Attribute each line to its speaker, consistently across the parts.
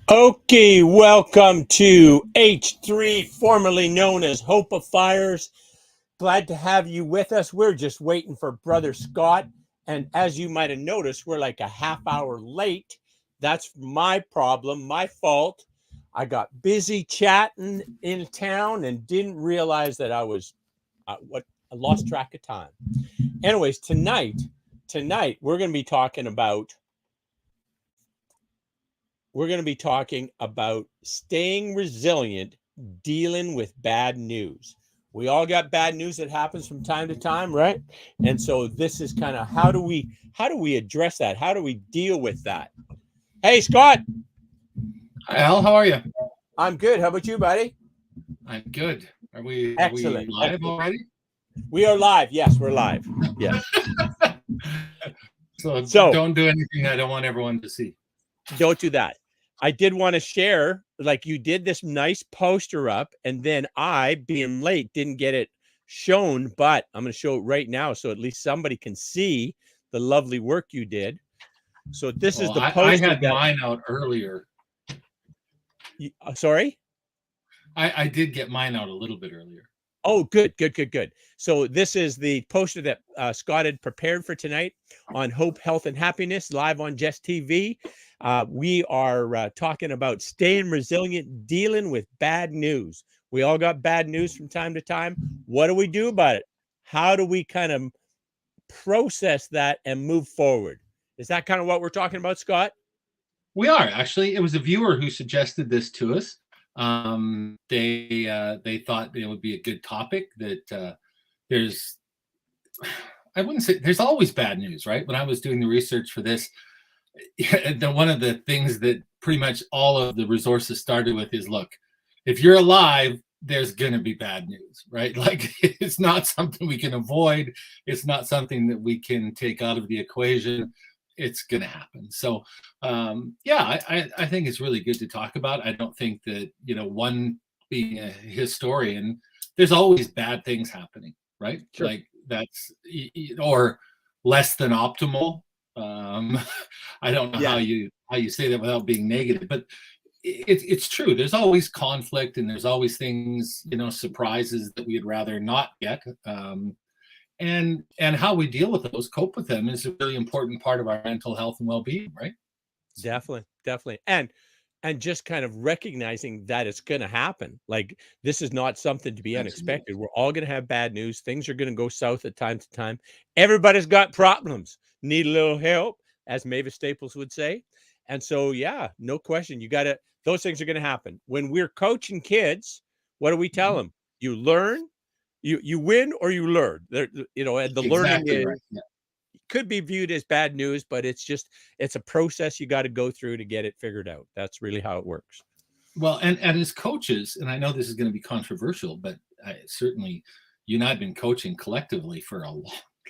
Speaker 1: Okay, welcome to H3, formerly known as Hope of Fires. Glad to have you with us. We're just waiting for Brother Scott. And as you might have noticed, we're like a half hour late. That's my problem, my fault. I got busy chatting in town and didn't realize that I lost track of time. Anyways, tonight we're going to be talking about staying resilient, dealing with bad news. We all got bad news that happens from time to time, right? And so this is kind of how do we address that? How do we deal with that? Hey, Scott.
Speaker 2: Hi, Al. How are you?
Speaker 1: I'm good. How about you, buddy?
Speaker 2: I'm good. Are we
Speaker 1: Excellent.
Speaker 2: live already?
Speaker 1: We are live. Yes, we're live. Yes.
Speaker 2: So don't do anything I don't want everyone to see.
Speaker 1: Don't do that. I did want to share, like you did this nice poster up, and then I, being late, didn't get it shown, but I'm going to show it right now so at least somebody can see the lovely work you did. So this is the poster.
Speaker 2: I had mine out earlier.
Speaker 1: Sorry?
Speaker 2: I did get mine out a little bit earlier.
Speaker 1: Oh, good. So this is the poster that Scott had prepared for tonight on Hope, Health, and Happiness, live on Just TV. We are talking about staying resilient, dealing with bad news. We all got bad news from time to time. What do we do about it? How do we kind of process that and move forward? Is that kind of what we're talking about, Scott?
Speaker 2: We are, actually. It was a viewer who suggested this to us. They thought it would be a good topic. That I wouldn't say there's always bad news, right? When I was doing the research for this, one of the things that pretty much all of the resources started with is, look, if you're alive, there's going to be bad news, right? Like, it's not something we can avoid. It's not something that we can take out of the equation. It's going to happen. So, I think it's really good to talk about. I don't think that, one being a historian, there's always bad things happening, right?
Speaker 1: Sure.
Speaker 2: Like that's, or less than optimal. I don't know how you say that without being negative, but it's true. There's always conflict and there's always things, surprises that we'd rather not get. And how we deal with those, cope with them, is a really important part of our mental health and well-being, right?
Speaker 1: Definitely. And just kind of recognizing that it's going to happen. Like, this is not something to be unexpected. We're all going to have bad news. Things are going to go south at time to time. Everybody's got problems, need a little help, as Mavis Staples would say. And so, no question, those things are going to happen. When we're coaching kids, what do we tell them? You learn, you win, or you learn. And the learning is,
Speaker 2: right.
Speaker 1: could be viewed as bad news, but it's a process you got to go through to get it figured out. That's really how it works.
Speaker 2: Well, and as coaches, and I know this is going to be controversial, but certainly you and I have been coaching collectively for a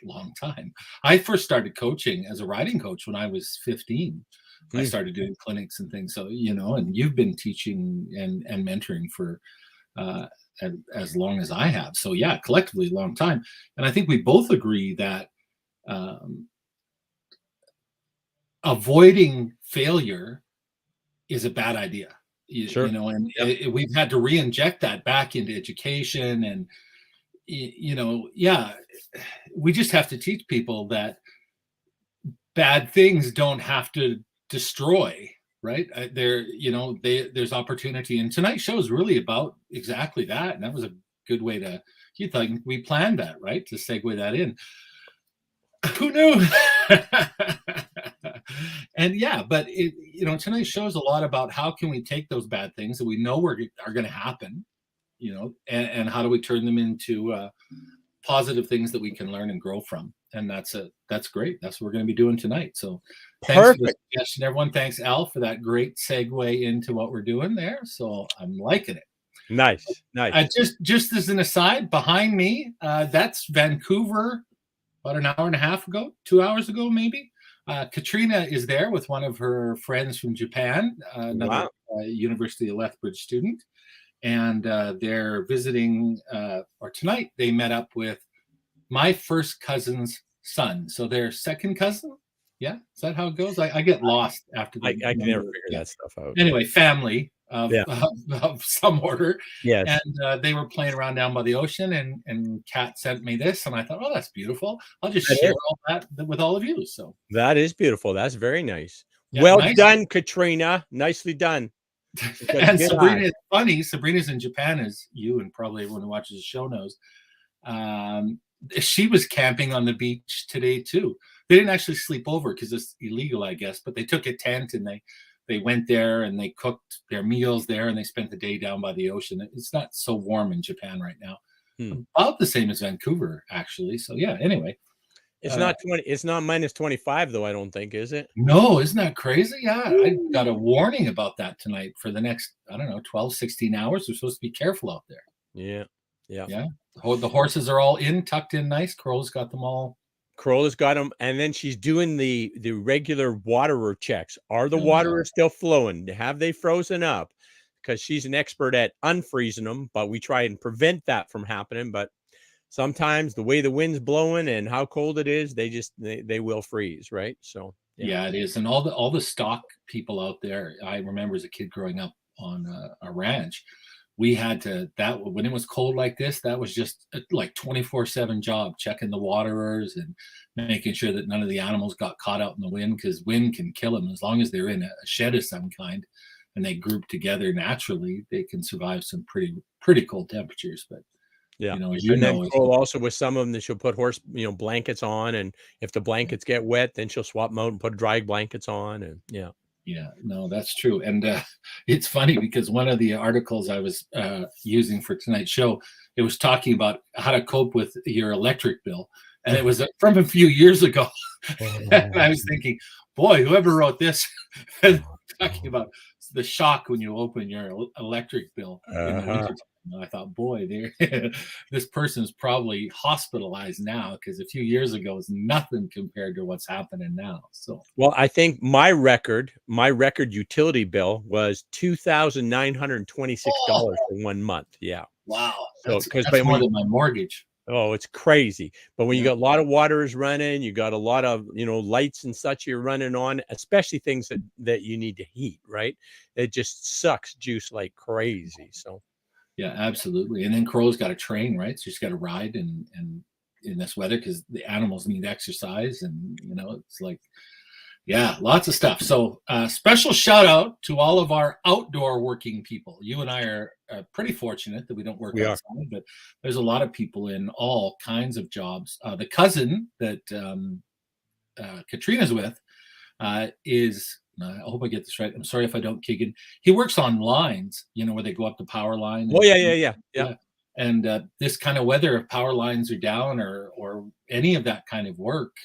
Speaker 2: long time. I first started coaching as a riding coach when I was 15. I started doing clinics and things. So, and you've been teaching and mentoring for as long as I have. So collectively a long time. And I think we both agree that avoiding failure is a bad idea.
Speaker 1: Sure.
Speaker 2: And we've had to re-inject that back into education, and we just have to teach people that bad things don't have to destroy, right? There's opportunity, and tonight's show is really about exactly that. And that was a good way to, you think we planned that, right? To segue that in. Who knew? And but tonight's show is a lot about how can we take those bad things that we know are going to happen, and how do we turn them into positive things that we can learn and grow from. And that's great. That's what we're going to be doing tonight. So thanks for the suggestion, everyone. Thanks, Al, for that great segue into what we're doing there. So I'm liking it.
Speaker 1: Nice.
Speaker 2: Just as an aside, behind me, that's Vancouver. About an hour and a half ago, 2 hours ago, maybe. Katrina is there with one of her friends from Japan, another University of Lethbridge student, and they're visiting. Or tonight they met up with my first cousin's son, so their second cousin. Yeah, is that how it goes? I get lost after the.
Speaker 1: I can never figure that stuff out.
Speaker 2: Anyway, family of,
Speaker 1: Yeah.
Speaker 2: of some order.
Speaker 1: Yes.
Speaker 2: And they were playing around down by the ocean, and Kat sent me this, and I thought, oh, that's beautiful. I'll just
Speaker 1: That
Speaker 2: share
Speaker 1: is.
Speaker 2: all that with all of you. So
Speaker 1: That is beautiful. That's very nice.
Speaker 2: yeah,
Speaker 1: Well
Speaker 2: nice.
Speaker 1: done, Katrina. Nicely done.
Speaker 2: And
Speaker 1: good
Speaker 2: Sabrina
Speaker 1: eye.
Speaker 2: is funny. Sabrina's in Japan, as you and probably everyone who watches the show knows. She was camping on the beach today too. They didn't actually sleep over because it's illegal, I guess, but they took a tent and they went there and they cooked their meals there and they spent the day down by the ocean. It's not so warm in Japan right now. About the same as Vancouver, actually. So yeah, anyway.
Speaker 1: It's not 20. It's not minus 25 though, I don't think, is it?
Speaker 2: No, isn't that crazy? Yeah, I got a warning about that tonight for the next, I don't know, 12, 16 hours. We're supposed to be careful out there.
Speaker 1: Yeah.
Speaker 2: The horses are all tucked in nice. Crow's got them all.
Speaker 1: Corolla's got them, and then she's doing the regular waterer checks. Are the waterers still flowing? Have they frozen up? Because she's an expert at unfreezing them, but we try and prevent that from happening. But sometimes the way the wind's blowing and how cold it is, they will freeze, right? So
Speaker 2: yeah, it is. And all the stock people out there, I remember as a kid growing up on a ranch, we had to, that when it was cold like this, that was just like 24/7 job, checking the waterers and making sure that none of the animals got caught out in the wind, because wind can kill them. As long as they're in a shed of some kind and they group together naturally, they can survive some pretty cold temperatures. But
Speaker 1: yeah,
Speaker 2: as
Speaker 1: and then Cole also with some of them that she'll put horse blankets on, and if the blankets get wet, then she'll swap them out and put dry blankets on, and yeah.
Speaker 2: Yeah, no, that's true. And it's funny because one of the articles I was using for tonight's show, it was talking about how to cope with your electric bill. And it was from a few years ago. And I was thinking, boy, whoever wrote this, talking about the shock when you open your electric bill in the winter. I thought, boy, this person's probably hospitalized now, because a few years ago is nothing compared to what's happening now. So,
Speaker 1: well, I think my record utility bill was $2,926 for 1 month. Yeah.
Speaker 2: Wow.
Speaker 1: So
Speaker 2: that's more than my mortgage.
Speaker 1: Oh, it's crazy. But when you got a lot of waterers running, you got a lot of, lights and such you're running on, especially things that you need to heat, right? It just sucks juice like crazy. So.
Speaker 2: Yeah, absolutely. And then Crow's got to train, right? So she's got to ride and in this weather, because the animals need exercise, and it's like, yeah, lots of stuff. So special shout out to all of our outdoor working people. You and I are pretty fortunate that we don't work outside, but there's a lot of people in all kinds of jobs. The cousin that Katrina's with is, I hope I get this right. I'm sorry if I don't, Keegan. He works on lines, where they go up the power line.
Speaker 1: Oh, yeah.
Speaker 2: And this kind of weather, if power lines are down or any of that kind of work,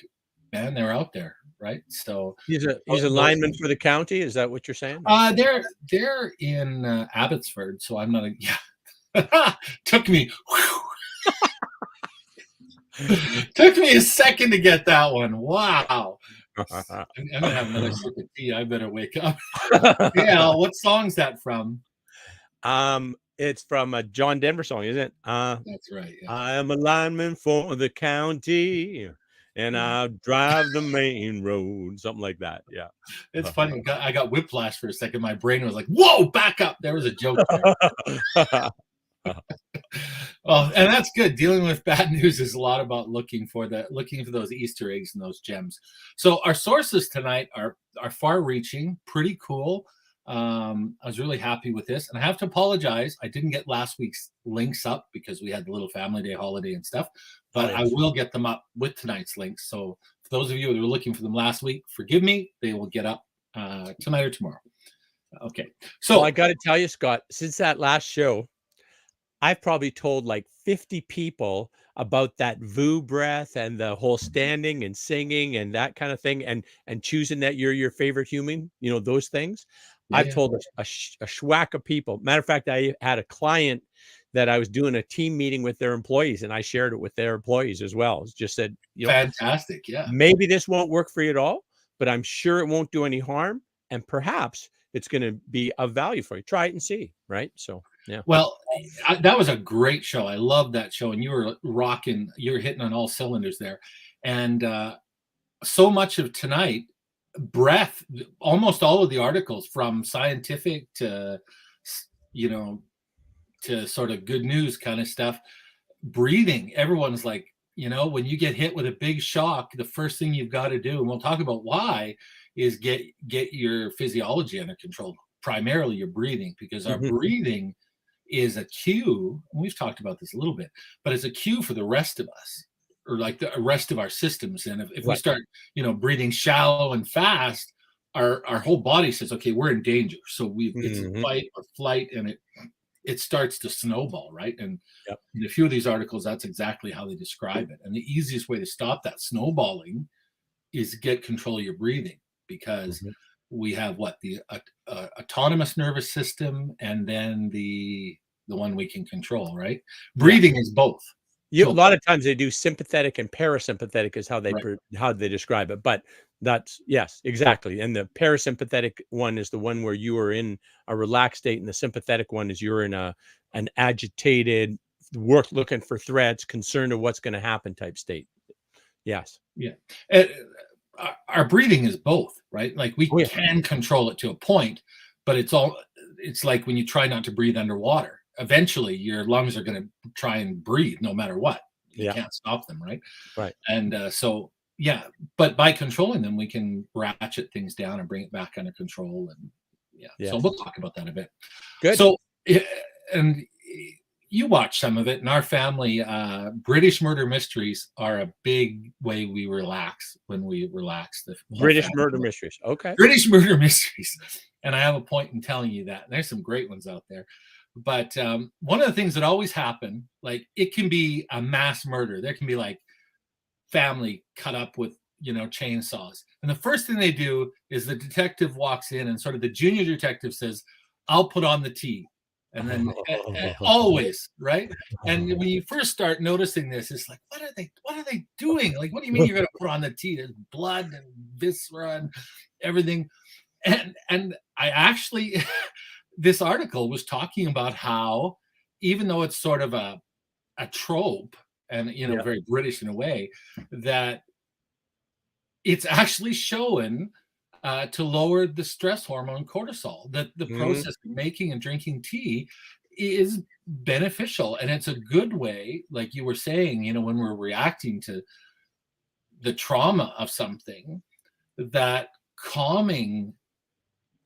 Speaker 2: man, they're out there, right? So
Speaker 1: he's a lineman for the county. Is that what you're saying?
Speaker 2: They're in Abbotsford, so I'm not a took me took me a second to get that one. Wow. I'm gonna have another sip of tea. I better wake up. Yeah, what song's that from?
Speaker 1: It's from a John Denver song, isn't it?
Speaker 2: That's right. Yeah.
Speaker 1: I am a lineman for the county, and I drive the main road, something like that. Yeah,
Speaker 2: it's funny. I got whiplash for a second. My brain was like, "Whoa, back up!" There was a joke there. Well, and that's good. Dealing with bad news is a lot about looking for those Easter eggs and those gems. So our sources tonight are far-reaching, pretty cool. I was really happy with this, and I have to apologize. I didn't get last week's links up because we had the little family day holiday and stuff, but I will get them up with tonight's links. So for those of you who were looking for them last week, forgive me. They will get up tonight or tomorrow. Okay. So
Speaker 1: I got to tell you, Scott, since that last show, I've probably told like 50 people about that VU breath and the whole standing and singing and that kind of thing, and choosing that you're your favorite human, those things. Yeah, I've told a schwack of people. Matter of fact, I had a client that I was doing a team meeting with their employees, and I shared it with their employees as well. It's just said,
Speaker 2: fantastic. Yeah.
Speaker 1: Maybe this won't work for you at all, but I'm sure it won't do any harm. And perhaps it's going to be of value for you. Try it and see, right? So, yeah.
Speaker 2: Well, that was a great show. I love that show, and you were rocking. You were hitting on all cylinders there, and so much of tonight, breath. Almost all of the articles, from scientific to, you know, to sort of good news kind of stuff. Breathing. Everyone's like, you know, when you get hit with a big shock, the first thing you've got to do, and we'll talk about why, is get your physiology under control. Primarily your breathing, because our breathing is a cue. We've talked about this a little bit, but it's a cue for the rest of us, or like the rest of our systems. And if we start, you know, breathing shallow and fast, our whole body says, okay, we're in danger. So it's fight or flight, and it starts to snowball, right? And in a few of these articles, that's exactly how they describe it. And the easiest way to stop that snowballing is get control of your breathing, because we have the autonomous nervous system, and then the one we can control, right? Breathing is both.
Speaker 1: A lot of times they do sympathetic and parasympathetic is how they describe it. But that's, yes, exactly. And the parasympathetic one is the one where you are in a relaxed state, and the sympathetic one is you're in an agitated, looking for threats, concerned of what's going to happen type state. Yes.
Speaker 2: Yeah. Our breathing is both, right? Like we can control it to a point, but it's like when you try not to breathe underwater. Eventually your lungs are going to try and breathe no matter what. You can't stop them, right?
Speaker 1: Right.
Speaker 2: And but by controlling them, we can ratchet things down and bring it back under control. And so we'll talk about that a bit.
Speaker 1: Good.
Speaker 2: So, and you watch some of it. In our family, British murder mysteries are a big way we relax when we relax.
Speaker 1: British murder mysteries. Okay.
Speaker 2: British murder mysteries. And I have a point in telling you that. And there's some great ones out there. But one of the things that always happen, like it can be a mass murder. There can be like family cut up with, you know, chainsaws. And the first thing they do is the detective walks in, and sort of the junior detective says, I'll put on the tea. And then always, right? And when you first start noticing this, it's like, what are they doing? Like, what do you mean you're going to put on the tea? There's blood and viscera and everything. And I actually, this article was talking about how, even though it's sort of a trope, and, you know, very British in a way, that it's actually showing to lower the stress hormone cortisol. That the process of making and drinking tea is beneficial, and it's a good way, like you were saying, you know, when we're reacting to the trauma of something, that calming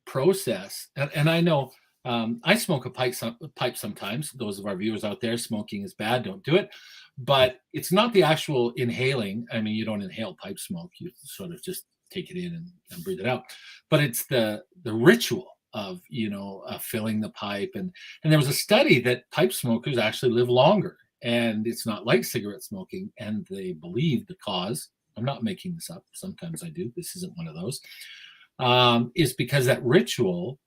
Speaker 2: process. And I know I smoke a pipe sometimes. Those of our viewers out there, smoking is bad, don't do it. But it's not the actual inhaling. I mean, you don't inhale pipe smoke. You sort of just take it in and breathe it out. But it's the ritual of, you know, filling the pipe. And there was a study that pipe smokers actually live longer. And it's not like cigarette smoking. And they believe the cause, I'm not making this up, sometimes I do, this isn't one of those, is because that ritual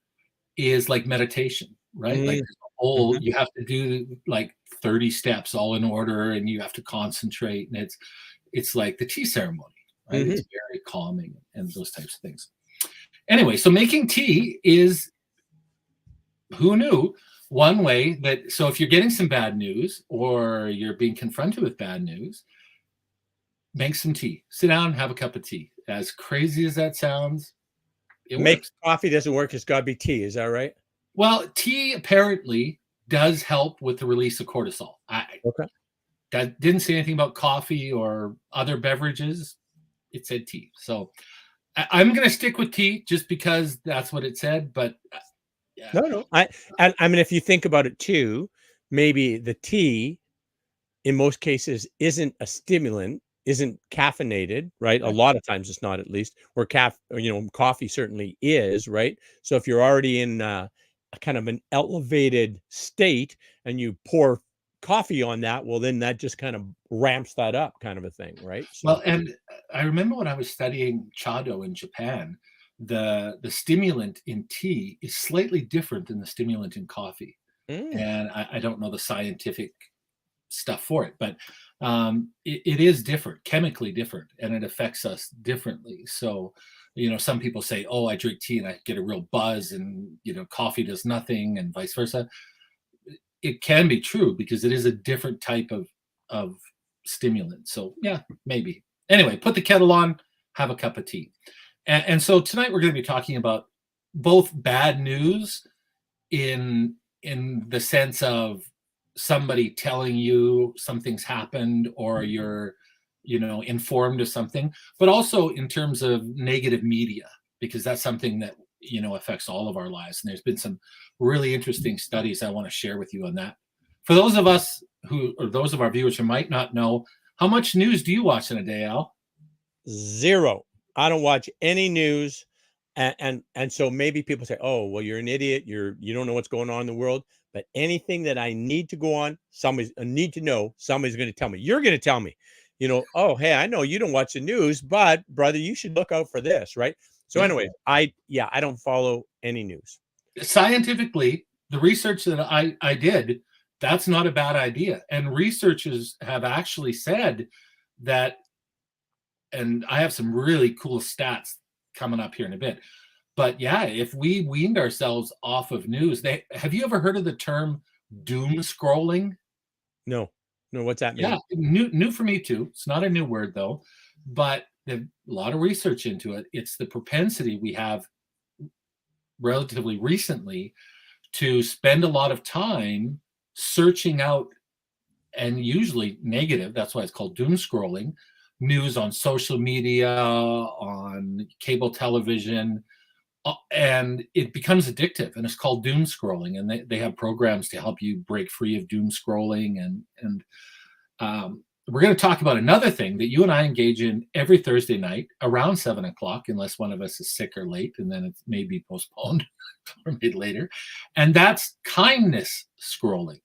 Speaker 2: is like meditation, right? Like you have to do like 30 steps all in order, and you have to concentrate, and it's like the tea ceremony, right? It's very calming and those types of things. Anyway, so making tea is, who knew, one way that, so if you're getting some bad news or you're being confronted with bad news, make some tea. Sit down, have a cup of tea. As crazy as that sounds, it works.
Speaker 1: Coffee doesn't work. It's got to be tea. Is that right?
Speaker 2: Well, tea apparently does help with the release of cortisol. That didn't say anything about coffee or other beverages. It said tea. So I'm going to stick with tea just because that's what it said. But
Speaker 1: no. I mean, if you think about it too, maybe the tea in most cases isn't a stimulant, isn't caffeinated, right? A lot of times it's not, at least, or coffee certainly is, right? So if you're already in a kind of an elevated state and you pour coffee on that, well, then that just kind of ramps that up, kind of a thing, right? So,
Speaker 2: well, and I remember when I was studying Chado in Japan, the stimulant in tea is slightly different than the stimulant in coffee. And I don't know the scientific stuff for it, but it is different, chemically different, and it affects us differently. So some people say, oh, I drink tea and I get a real buzz, and coffee does nothing, and vice versa. It can be true because it is a different type of stimulant. So yeah, maybe. Anyway, put the kettle on, have a cup of tea. And so tonight we're going to be talking about both bad news in the sense of somebody telling you something's happened, or you're informed of something, but also in terms of negative media, because that's something that affects all of our lives. And there's been some really interesting studies I want to share with you on that. For those of us or those of our viewers who might not know, how much news do you watch in a day, Al?
Speaker 1: Zero. I don't watch any news. And so maybe people say, oh, well, you're an idiot. You don't know what's going on in the world. But anything that I need to go on, I need to know, somebody's going to tell me. You're going to tell me, oh, hey, I know you don't watch the news, but brother, you should look out for this, right? So anyway, I don't follow any news.
Speaker 2: Scientifically, the research that I did, that's not a bad idea. And researchers have actually said that, and I have some really cool stats coming up here in a bit. But yeah, if we weaned ourselves off of news, have you ever heard of the term doom scrolling?
Speaker 1: No, what's that mean?
Speaker 2: Yeah, new for me too. It's not a new word though, but there's a lot of research into it. It's the propensity we have relatively recently to spend a lot of time searching out, and usually negative, that's why it's called doom scrolling, news on social media, on cable television, and it becomes addictive, and it's called doom scrolling. And they have programs to help you break free of doom scrolling. And we're going to talk about another thing that you and I engage in every Thursday night around 7:00, unless one of us is sick or late, and then it may be postponed or made later. And that's kindness scrolling.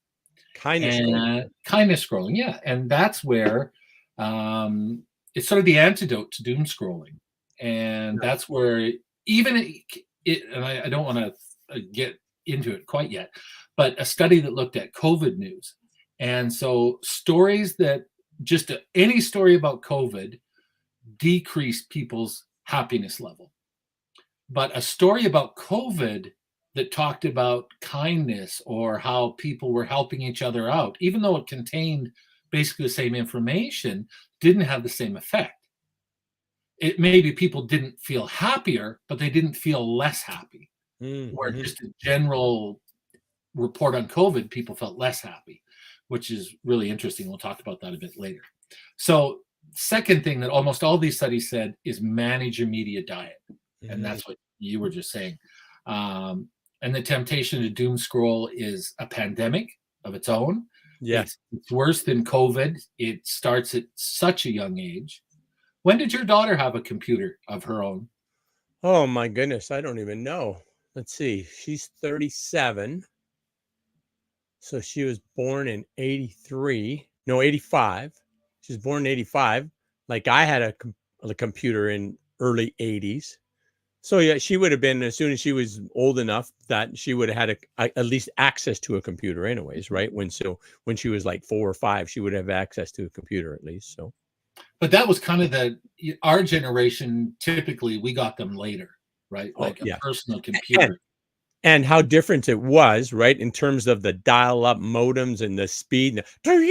Speaker 2: Kindness scrolling, yeah. And that's where it's sort of the antidote to doom scrolling. And that's where even and I don't want to get into it quite yet, but a study that looked at COVID news. And so stories that just any story about COVID decreased people's happiness level. But a story about COVID that talked about kindness or how people were helping each other out, even though it contained basically the same information, didn't have the same effect. It maybe people didn't feel happier, but they didn't feel less happy. Where just a general report on COVID, people felt less happy, which is really interesting. We'll talk about that a bit later. So second thing that almost all these studies said is manage your media diet. And that's what you were just saying. And the temptation to doom scroll is a pandemic of its own.
Speaker 1: Yeah.
Speaker 2: It's worse than COVID. It starts at such a young age. When did your daughter have a computer of her own?
Speaker 1: Oh my goodness, I don't even know. Let's see. She's 37. So she was born in 85. She was born in 85. Like I had a computer in early 80s. So yeah, she would have been, as soon as she was old enough, that she would have had at least access to a computer anyways, right? When she was like 4 or 5, she would have access to a computer at least. So,
Speaker 2: but that was kind of our generation. Typically we got them later, right? Like a personal computer.
Speaker 1: And how different it was, right? In terms of the dial-up modems and the speed and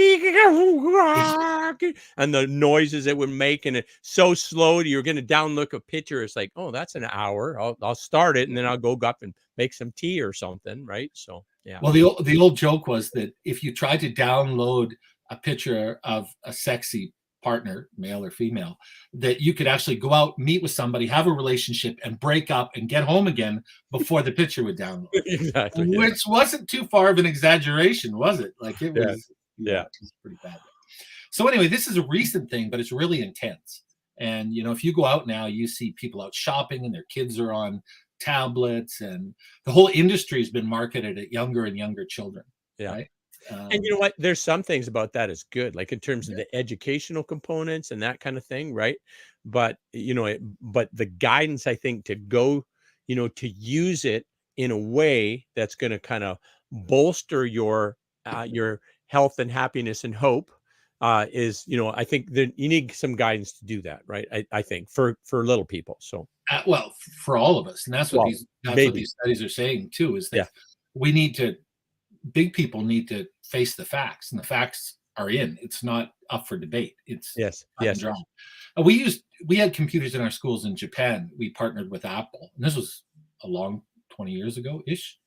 Speaker 1: the noises it would make, and it's so slow. You're going to download a picture. It's like, oh, that's an hour. I'll start it, and then I'll go up and make some tea or something, right? So yeah.
Speaker 2: Well, the old joke was that if you tried to download a picture of a sexy partner, male or female, that you could actually go out, meet with somebody, have a relationship, and break up and get home again before the picture would download.
Speaker 1: Exactly.
Speaker 2: Which wasn't too far of an exaggeration, was it? Like it was, it was pretty bad. So anyway, this is a recent thing, but it's really intense. And if you go out now, you see people out shopping and their kids are on tablets, and the whole industry has been marketed at younger and younger children.
Speaker 1: Yeah.
Speaker 2: Right?
Speaker 1: And you know what? There's some things about that is good, like in terms of the educational components and that kind of thing, right? But but the guidance, I think, to go, to use it in a way that's going to kind of bolster your health and happiness and hope, is, I think that you need some guidance to do that, right? I think for little people. So,
Speaker 2: Well, for all of us, and
Speaker 1: well,
Speaker 2: that's what
Speaker 1: maybe,
Speaker 2: these studies are saying too, is
Speaker 1: yeah,
Speaker 2: that we need to big people need to face the facts, and the facts are in. It's not up for debate. It's
Speaker 1: yes,
Speaker 2: cut and
Speaker 1: yes,
Speaker 2: dry. We had computers in our schools in Japan. We partnered with Apple, and this was a long 20 years ago ish,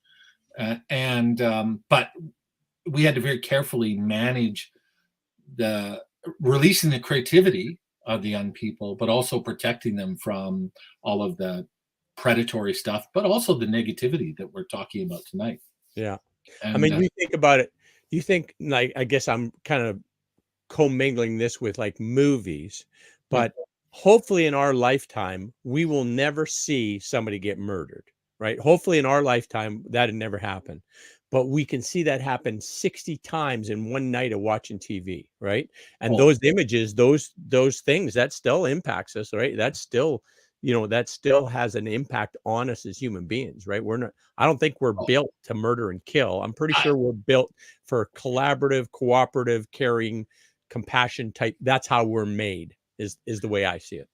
Speaker 2: and but we had to very carefully manage the releasing the creativity of the young people, but also protecting them from all of the predatory stuff, but also the negativity that we're talking about tonight.
Speaker 1: yeah. I
Speaker 2: And
Speaker 1: mean, you think about it. You think, like, I guess I'm kind of commingling this with like movies,
Speaker 2: yeah,
Speaker 1: but hopefully in our lifetime, we will never see somebody get murdered, right? Hopefully in our lifetime, that'd never happen. But we can see that happen 60 times in one night of watching TV, right? And
Speaker 2: oh,
Speaker 1: those images, those things, that still impacts us, right? That's still, that still has an impact on us as human beings, right? I don't think we're
Speaker 2: oh,
Speaker 1: built to murder and kill. I'm pretty
Speaker 2: I,
Speaker 1: sure we're built for collaborative, cooperative, caring, compassion type. That's how we're made, is the way I see it.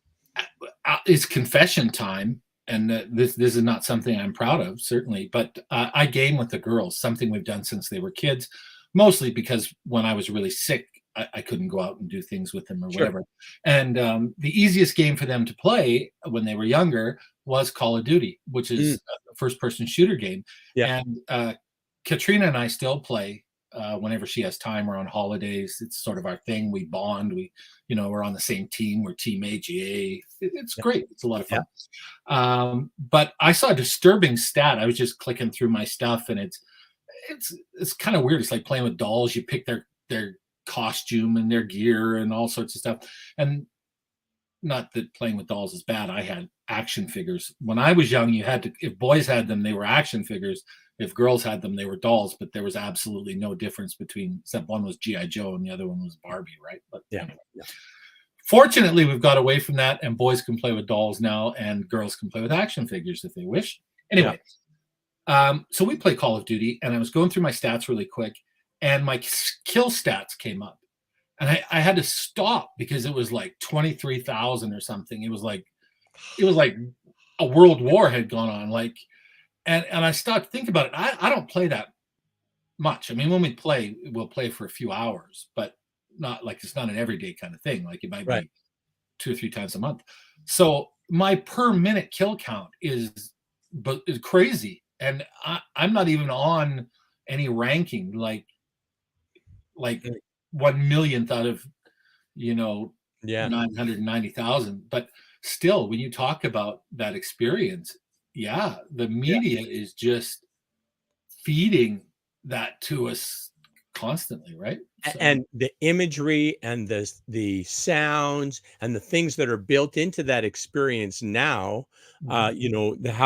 Speaker 2: it's confession time, and this is not something I'm proud of, certainly. But I game with the girls, something we've done since they were kids, mostly because when I was really sick, I couldn't go out and do things with them or
Speaker 1: Sure.
Speaker 2: whatever. And the easiest game for them to play when they were younger was Call of Duty, which is a first-person shooter game.
Speaker 1: Yeah.
Speaker 2: And Katrina and I still play whenever she has time. We're on holidays. It's sort of our thing. We bond. We're on the same team. We're Team AGA. It's
Speaker 1: Yeah.
Speaker 2: great. It's a lot of fun. But I saw a disturbing stat. I was just clicking through my stuff, and it's kind of weird. It's like playing with dolls. You pick their costume and their gear and all sorts of stuff. And not that playing with dolls is bad. I had action figures when I was young. If boys had them, they were action figures. If girls had them, they were dolls. But there was absolutely no difference except one was GI Joe and the other one was Barbie, right? But
Speaker 1: Yeah.
Speaker 2: anyway. Fortunately, we've got away from that, and boys can play with dolls now, and girls can play with action figures if they wish. Anyway, so we play Call of Duty, and I was going through my stats really quick, and my kill stats came up, and I had to stop because it was like 23,000 or something. It was like a world war had gone on, like, and I stopped thinking about it. I don't play that much. I mean, when we play, we'll play for a few hours, but not like it's not an everyday kind of thing. Like it might
Speaker 1: Right.
Speaker 2: be 2 or 3 times a month. So my per minute kill count is crazy, and I'm not even on any ranking like
Speaker 1: Mm.
Speaker 2: 1 millionth out of
Speaker 1: Yeah.
Speaker 2: 990,000. But still, when you talk about that experience, yeah, the
Speaker 1: Yeah.
Speaker 2: media is just feeding that to us constantly, right? So,
Speaker 1: And the imagery and the sounds and the things that are built into that experience now, how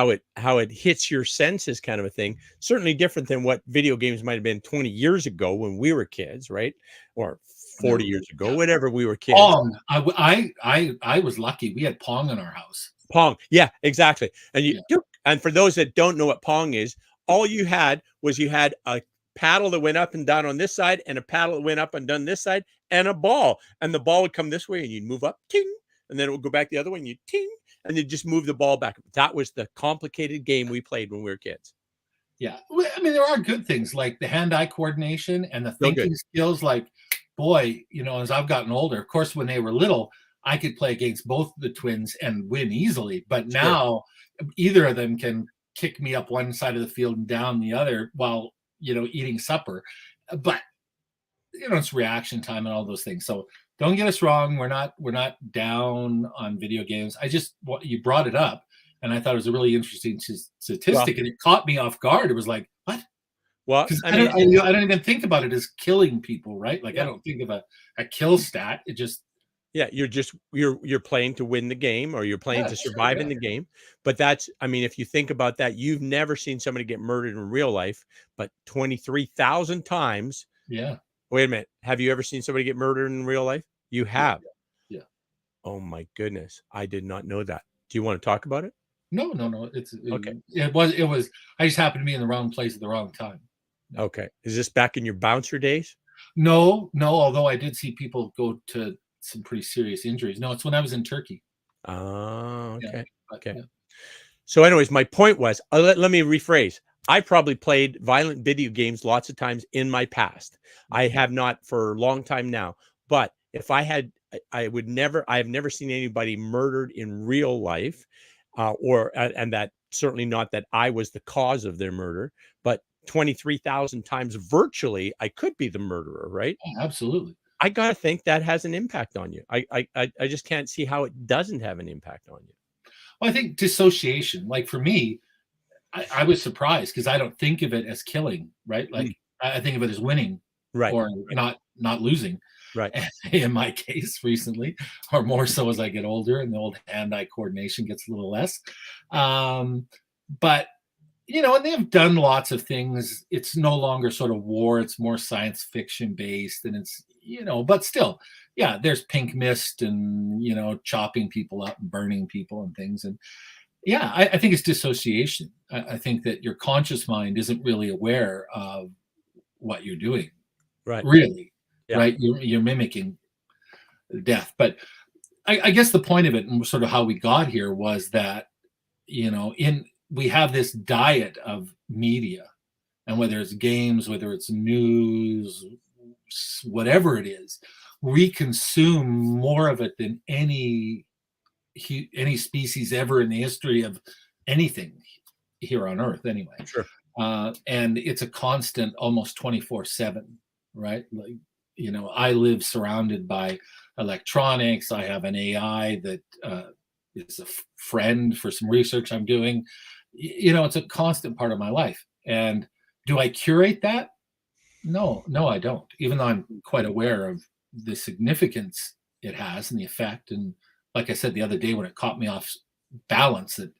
Speaker 1: it hits your senses, kind of a thing. Certainly different than what video games might have been 20 years ago when we were kids, right? Or 40 years ago, whatever we were kids.
Speaker 2: Pong. I was lucky. We had Pong in our house.
Speaker 1: Pong. Yeah, exactly. And
Speaker 2: Yeah.
Speaker 1: and for those that don't know what Pong is, all you had a paddle that went up and down on this side and a paddle that went up and down this side and a ball. And the ball would come this way and you'd move up, ting, and then it would go back the other way and you ting, and you just move the ball back. That was the complicated game we played when we were kids.
Speaker 2: Yeah. Well, I mean, there are good things like the hand-eye coordination and the
Speaker 1: So good.
Speaker 2: thinking skills. Like, boy, as I've gotten older, of course, when they were little, I could play against both the twins and win easily. But
Speaker 1: Sure.
Speaker 2: now either of them can kick me up one side of the field and down the other while, eating supper. But, it's reaction time and all those things. So don't get us wrong. We're not down on video games. You brought it up, and I thought it was a really interesting statistic, and it caught me off guard. It was like, what?
Speaker 1: Well,
Speaker 2: Because
Speaker 1: I
Speaker 2: I
Speaker 1: mean,
Speaker 2: don't even think about it as killing people, right? Like I
Speaker 1: yeah.
Speaker 2: don't think of a kill stat. It just
Speaker 1: Yeah, you're playing to win the game, or you're playing
Speaker 2: yeah,
Speaker 1: to
Speaker 2: sure,
Speaker 1: survive in
Speaker 2: yeah,
Speaker 1: the game. But if you think about that, you've never seen somebody get murdered in real life, but 23,000 times.
Speaker 2: yeah,
Speaker 1: Wait a minute. Have you ever seen somebody get murdered in real life? You
Speaker 2: yeah,
Speaker 1: have.
Speaker 2: yeah.
Speaker 1: Oh my goodness. I did not know that. Do you want to talk about it?
Speaker 2: No, no, no.
Speaker 1: Okay.
Speaker 2: It was. I just happened to be in the wrong place at the wrong time. Yeah.
Speaker 1: Okay. Is this back in your bouncer days?
Speaker 2: No, no. Although I did see people go to some pretty serious injuries. No, it's when I was in Turkey.
Speaker 1: Oh,
Speaker 2: Yeah,
Speaker 1: okay.
Speaker 2: but,
Speaker 1: Okay.
Speaker 2: yeah.
Speaker 1: So, anyways, my point was, let me rephrase. I probably played violent video games lots of times in my past. I have not for a long time now. But if I had, I would never, I have never seen anybody murdered in real life, and that certainly not that I was the cause of their murder, but 23,000 times virtually, I could be the murderer, right?
Speaker 2: Oh, absolutely.
Speaker 1: I got to think that has an impact on you. I just can't see how it doesn't have an impact on you.
Speaker 2: Well, I think dissociation, like for me, I was surprised because I don't think of it as killing, right?
Speaker 1: Mm.
Speaker 2: Like I think of it as winning
Speaker 1: Right.
Speaker 2: or not losing.
Speaker 1: Right.
Speaker 2: In my case recently, or more so as I get older and the old hand-eye coordination gets a little less. But and they've done lots of things. It's no longer sort of war, it's more science fiction based, and it's but still, yeah, there's pink mist and chopping people up and burning people and things. And yeah, I think it's dissociation. I think that your conscious mind isn't really aware of what you're doing,
Speaker 1: Right.
Speaker 2: really.
Speaker 1: Yeah.
Speaker 2: Right, you're mimicking death. But I guess the point of it and sort of how we got here was that we have this diet of media, and whether it's games, whether it's news, whatever it is, we consume more of it than any species ever in the history of anything here on Earth, anyway.
Speaker 1: Sure.
Speaker 2: And it's a constant, almost 24/7, right? Like, I live surrounded by electronics. I have an AI that is a friend for some research I'm doing. It's a constant part of my life. And do I curate that? No, I don't. Even though I'm quite aware of the significance it has and the effect. And like I said the other day when it caught me off balance, that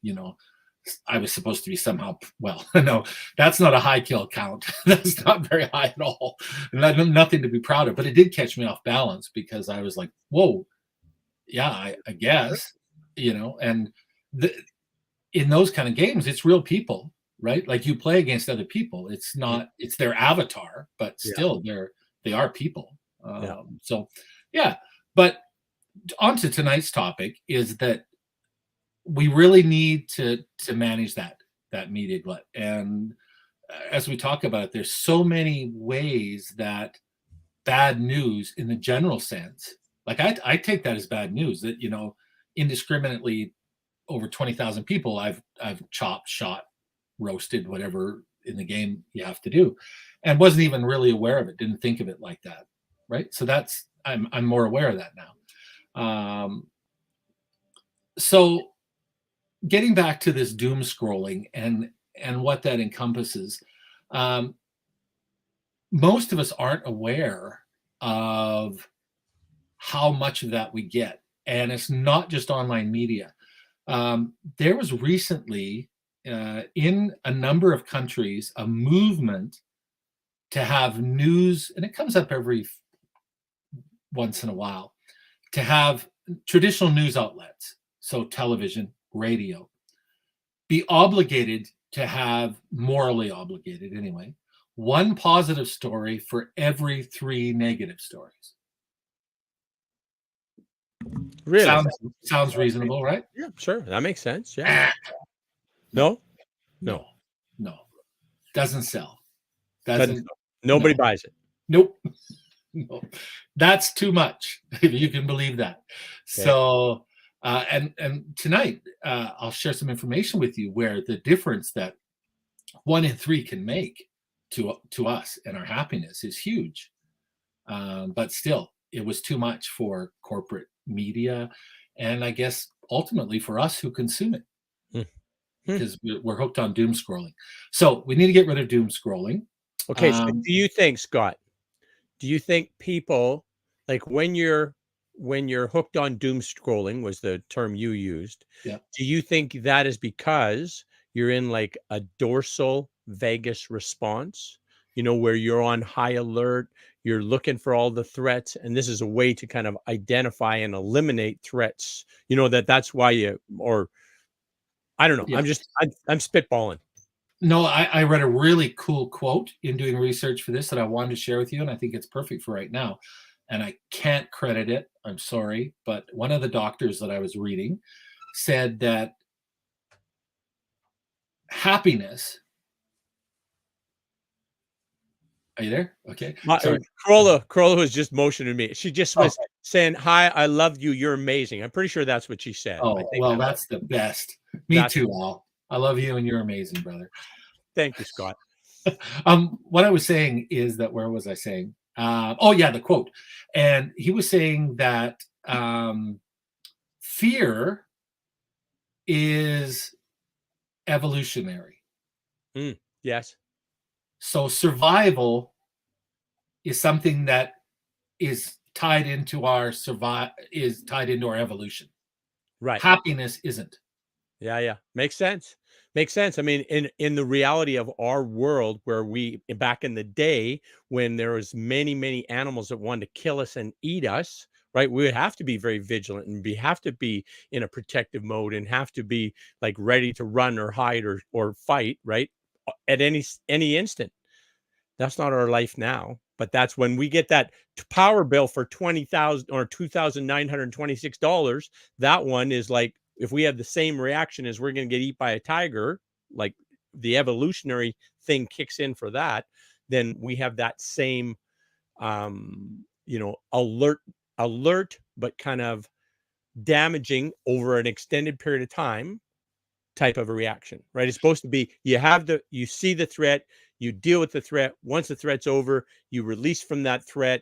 Speaker 2: I was supposed to be somehow, well, no, that's not a high kill count. That's not very high at all. And nothing to be proud of, but it did catch me off balance because I was like, whoa, yeah, I guess, and in those kind of games, it's real people, right? Like you play against other people. It's not, it's their avatar, but still they are people. So yeah, but on to tonight's topic is that we really need to manage that media glut. And as we talk about it, there's so many ways that bad news in the general sense, like I take that as bad news, that indiscriminately over 20,000 people I've chopped, shot, roasted, whatever in the game you have to do, and wasn't even really aware of it, didn't think of it like that, right? So that's I'm more aware of that now. So getting back to this doom scrolling and what that encompasses, most of us aren't aware of how much of that we get, and it's not just online media. There was recently in a number of countries a movement to have news, and it comes up every once in a while, to have traditional news outlets, so television, radio, be obligated to have, morally obligated anyway, one positive story for every 3 negative stories.
Speaker 1: Really?
Speaker 2: Sounds reasonable, right?
Speaker 1: Yeah, sure. That makes sense. Yeah. No.
Speaker 2: Doesn't sell.
Speaker 1: Nobody buys it.
Speaker 2: Nope. No. That's too much, if you can believe that. Okay. So and tonight I'll share some information with you where the difference that 1 in 3 can make to us and our happiness is huge. But still, it was too much for corporate media, and I guess ultimately for us who consume it, because we're hooked on doom scrolling. So we need to get rid of doom scrolling.
Speaker 1: Okay, so do you think, Scott, do you think people, like when you're hooked on doom scrolling was the term you used,
Speaker 2: yeah,
Speaker 1: do you think that is because you're in like a dorsal vagus response, where you're on high alert, you're looking for all the threats, and this is a way to kind of identify and eliminate threats, that's why or I don't know.
Speaker 2: Yeah.
Speaker 1: I'm spitballing.
Speaker 2: No, I read a really cool quote in doing research for this that I wanted to share with you, and I think it's perfect for right now. And I can't credit it. I'm sorry, but one of the doctors that I was reading said that happiness. Are you there? Okay. Sorry.
Speaker 1: Corolla was just motioning me. She just was
Speaker 2: Okay.
Speaker 1: saying, "Hi, I love you. You're amazing." I'm pretty sure that's what she said. I
Speaker 2: Oh,
Speaker 1: think
Speaker 2: well, that's the best. Me
Speaker 1: that's
Speaker 2: too, Al. I love you and you're amazing, brother.
Speaker 1: thank you, Scott.
Speaker 2: What I was saying is that where was I saying? Oh yeah, the quote. And he was saying that fear is evolutionary.
Speaker 1: Yes.
Speaker 2: So survival is something that is tied into our evolution.
Speaker 1: Right.
Speaker 2: Happiness isn't.
Speaker 1: Yeah, yeah. Makes sense. Makes sense. I mean, in the reality of our world where we back in the day when there was many animals that wanted to kill us and eat us, right? We would have to be very vigilant and we have to be in a protective mode and have to be like ready to run or hide or fight, right? At any instant. That's not our life now, but that's when we get that power bill for 20,000 or $2,926. That one is like, if we have the same reaction as we're going to get eat by a tiger, like the evolutionary thing kicks in for that, then we have that same, alert, but kind of damaging over an extended period of time type of a reaction, right? It's supposed to be you see the threat, you deal with the threat. Once the threat's over, you release from that threat,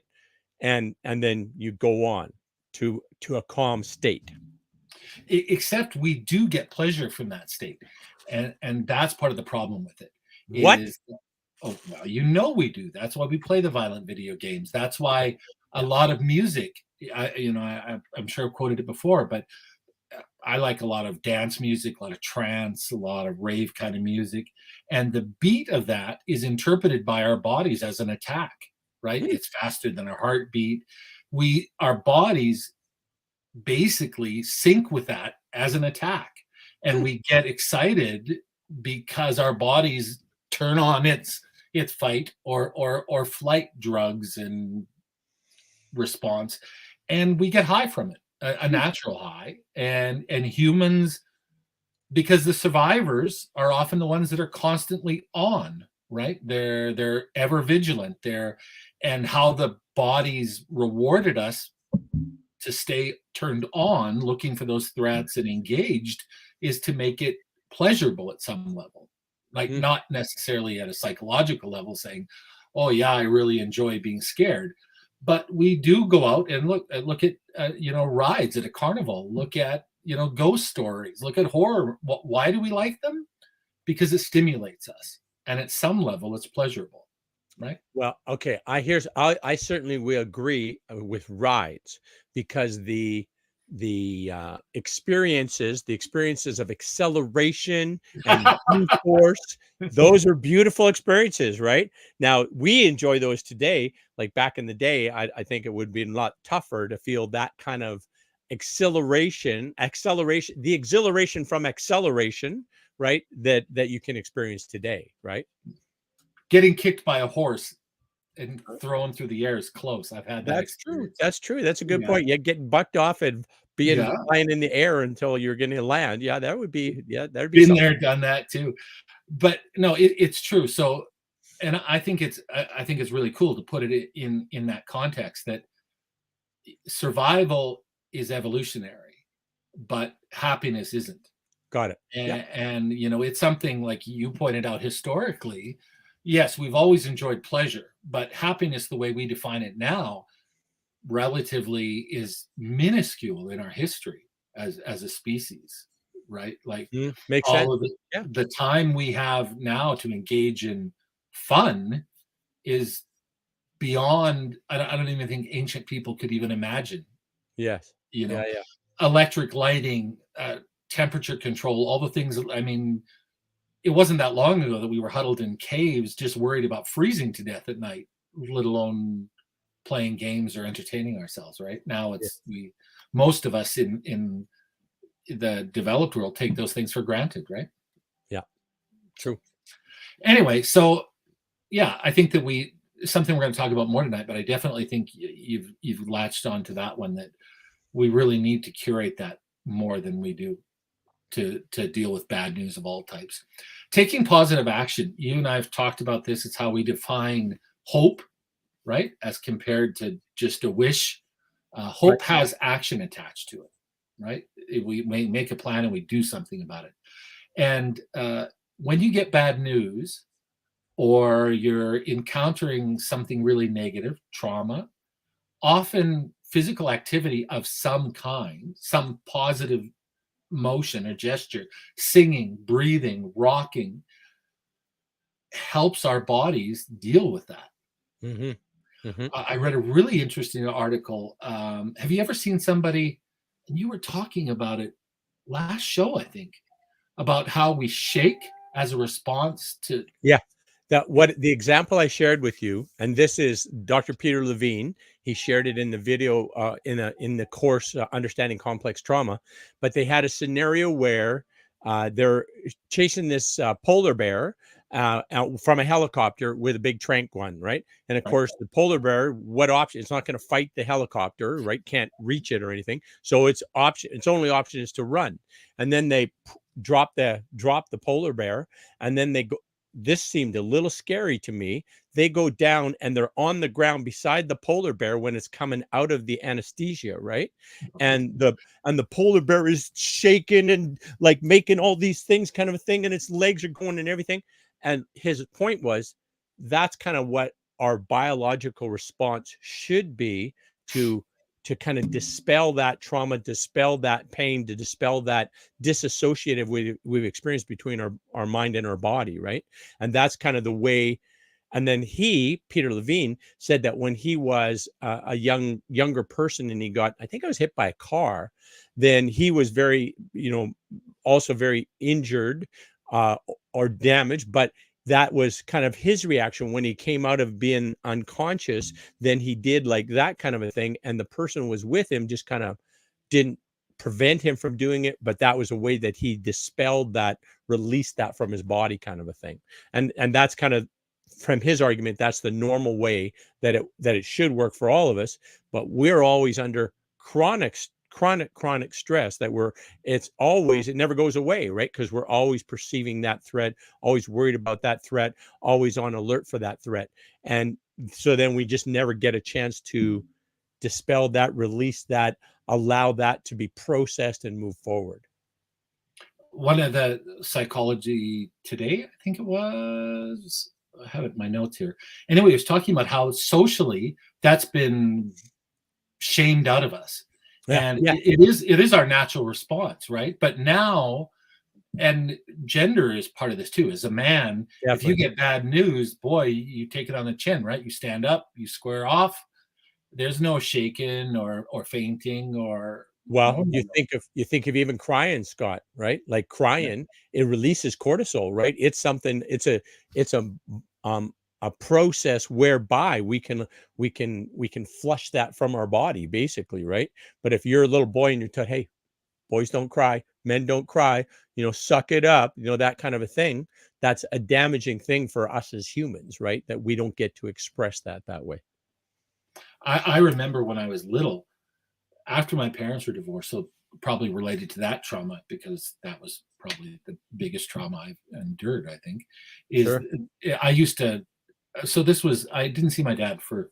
Speaker 1: and then you go on to a calm state.
Speaker 2: Except we do get pleasure from that state, and that's part of the problem with it.
Speaker 1: What?
Speaker 2: Is oh well, we do. That's why we play the violent video games. That's why a
Speaker 1: Yeah.
Speaker 2: lot of music. I'm sure I've quoted it before, but I like a lot of dance music, a lot of trance, a lot of rave kind of music, and the beat of that is interpreted by our bodies as an attack. Right?
Speaker 1: Mm,
Speaker 2: It's faster than our heartbeat. Our bodies basically sync with that as an attack, and
Speaker 1: mm,
Speaker 2: we get excited because our bodies turn on its fight or flight drugs and response, and we get high from it, a
Speaker 1: mm.
Speaker 2: natural high. And humans, because the survivors are often the ones that are constantly on, right? They're ever vigilant. And how the bodies rewarded us to stay turned on, looking for those threats and engaged, is to make it pleasurable at some level. Like,
Speaker 1: Mm.
Speaker 2: not necessarily at a psychological level saying, oh yeah, I really enjoy being scared. But we do go out and look at rides at a carnival, look at ghost stories, look at horror. Why do we like them? Because it stimulates us, and at some level it's pleasurable, right?
Speaker 1: Well, okay. I certainly will agree with rides because the experiences of acceleration and G-force, those are beautiful experiences, right? Now we enjoy those today. Like back in the day, I think it would be a lot tougher to feel that kind of the exhilaration from acceleration, right? That you can experience today, right?
Speaker 2: Getting kicked by a horse and thrown through the air is close. I've had that
Speaker 1: That's true.
Speaker 2: experience.
Speaker 1: That's true. That's a good
Speaker 2: Yeah.
Speaker 1: point. Yeah, getting bucked off and being
Speaker 2: Yeah.
Speaker 1: flying in the air until you're gonna land. That'd be
Speaker 2: Been
Speaker 1: something.
Speaker 2: there, done that too. But no, it's true. So, and I think it's really cool to put it in that context, that survival is evolutionary, but happiness isn't.
Speaker 1: Got it. Yeah.
Speaker 2: And it's something like you pointed out historically. Yes, we've always enjoyed pleasure, but happiness, the way we define it now, relatively is minuscule in our history as a species, right? Like,
Speaker 1: Makes sense.
Speaker 2: all of
Speaker 1: Yeah.
Speaker 2: the time we have now to engage in fun is beyond. I don't even think ancient people could even imagine.
Speaker 1: Yes.
Speaker 2: You
Speaker 1: Yeah,
Speaker 2: know,
Speaker 1: yeah.
Speaker 2: electric lighting, temperature control, all the things. I mean, it wasn't that long ago that we were huddled in caves, just worried about freezing to death at night, let alone playing games or entertaining ourselves. Right now,
Speaker 1: Yeah.
Speaker 2: most of us in the developed world take those things for granted, right?
Speaker 1: Yeah. True.
Speaker 2: Anyway, so yeah, I think that something we're going to talk about more tonight, but I definitely think you've latched on to that one, that we really need to curate that more than we do to deal with bad news of all types. Taking positive action. You and I have talked about this. It's how we define hope, right? As compared to just a wish. Hope has action attached to it, right? We make a plan and we do something about it. And when you get bad news, or you're encountering something really negative, trauma, often physical activity of some kind, some positive motion or gesture, singing, breathing, rocking, helps our bodies deal with that. I read a really interesting article. Have you ever seen somebody, and you were talking about it last show, I think, about how we shake as a response to.
Speaker 1: Yeah. The example I shared with you, and this is Dr. Peter Levine. He shared it in the video in the course Understanding Complex Trauma. But they had a scenario where they're chasing this polar bear out from a helicopter with a big trank gun, right? And of course, the polar bear, what option? It's not going to fight the helicopter, right? Can't reach it or anything. So its only option is to run. And then they drop the polar bear, and then they go. This seemed a little scary to me. They go down and they're on the ground beside the polar bear when it's coming out of the anesthesia, right? And the polar bear is shaking and like making all these things, kind of a thing, and its legs are going and everything. And his point was, that's kind of what our biological response should be to kind of dispel that trauma, dispel that pain, to dispel that disassociative we've experienced between our mind and our body, right? And that's kind of the way. And then Peter Levine, said that when he was a younger person and he got, I think I was hit by a car, then he was very, also very injured or damaged, but that was kind of his reaction when he came out of being unconscious. Then he did like that kind of a thing, and the person was with him just kind of didn't prevent him from doing it, but that was a way that he dispelled that, released that from his body, kind of a thing. And that's kind of, from his argument, that's the normal way that it should work for all of us. But we're always under chronic stress, that it never goes away, right? Because we're always perceiving that threat, always worried about that threat, always on alert for that threat. And so then we just never get a chance to dispel that, release that, allow that to be processed and move forward.
Speaker 2: One of the Psychology Today, I think it was, I have it in my notes here. Anyway, he was talking about how socially that's been shamed out of us. And it is our natural response, right? But now, and gender is part of this too. As a man, if you get bad news, boy, you take it on the chin, right? You stand up, you square off. There's no shaking or fainting or.
Speaker 1: Well, you think of even crying, Scott, right? Like crying, it releases cortisol, right? It's something. It's a process whereby we can flush that from our body, basically, right? But if you're a little boy and you're told, hey, boys don't cry, men don't cry, suck it up, that kind of a thing, that's a damaging thing for us as humans, right? That we don't get to express that way.
Speaker 2: I remember when I was little, after my parents were divorced, so probably related to that trauma, because that was probably the biggest trauma I've endured, I think, is sure. I used to, so I didn't see my dad for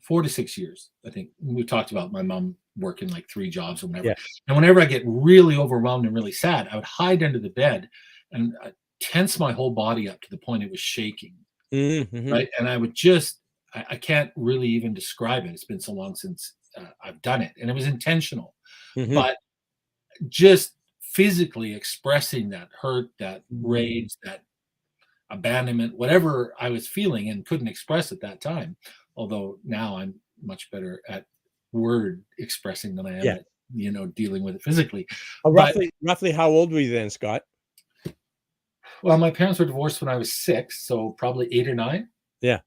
Speaker 2: 4 to 6 years. I think we talked about my mom working like 3 jobs or whatever. Yeah. And whenever I get really overwhelmed and really sad, I would hide under the bed and tense my whole body up to the point it was shaking. Mm-hmm. Right. And I would just, I can't really even describe it. It's been so long since I've done it, and it was intentional. Mm-hmm. But just physically expressing that hurt, that rage, that abandonment, whatever I was feeling and couldn't express at that time. Although now I'm much better at word expressing than I am at, dealing with it physically.
Speaker 1: Roughly how old were you then, Scott?
Speaker 2: Well, my parents were divorced when I was 6, so probably 8 or 9.
Speaker 1: Yeah.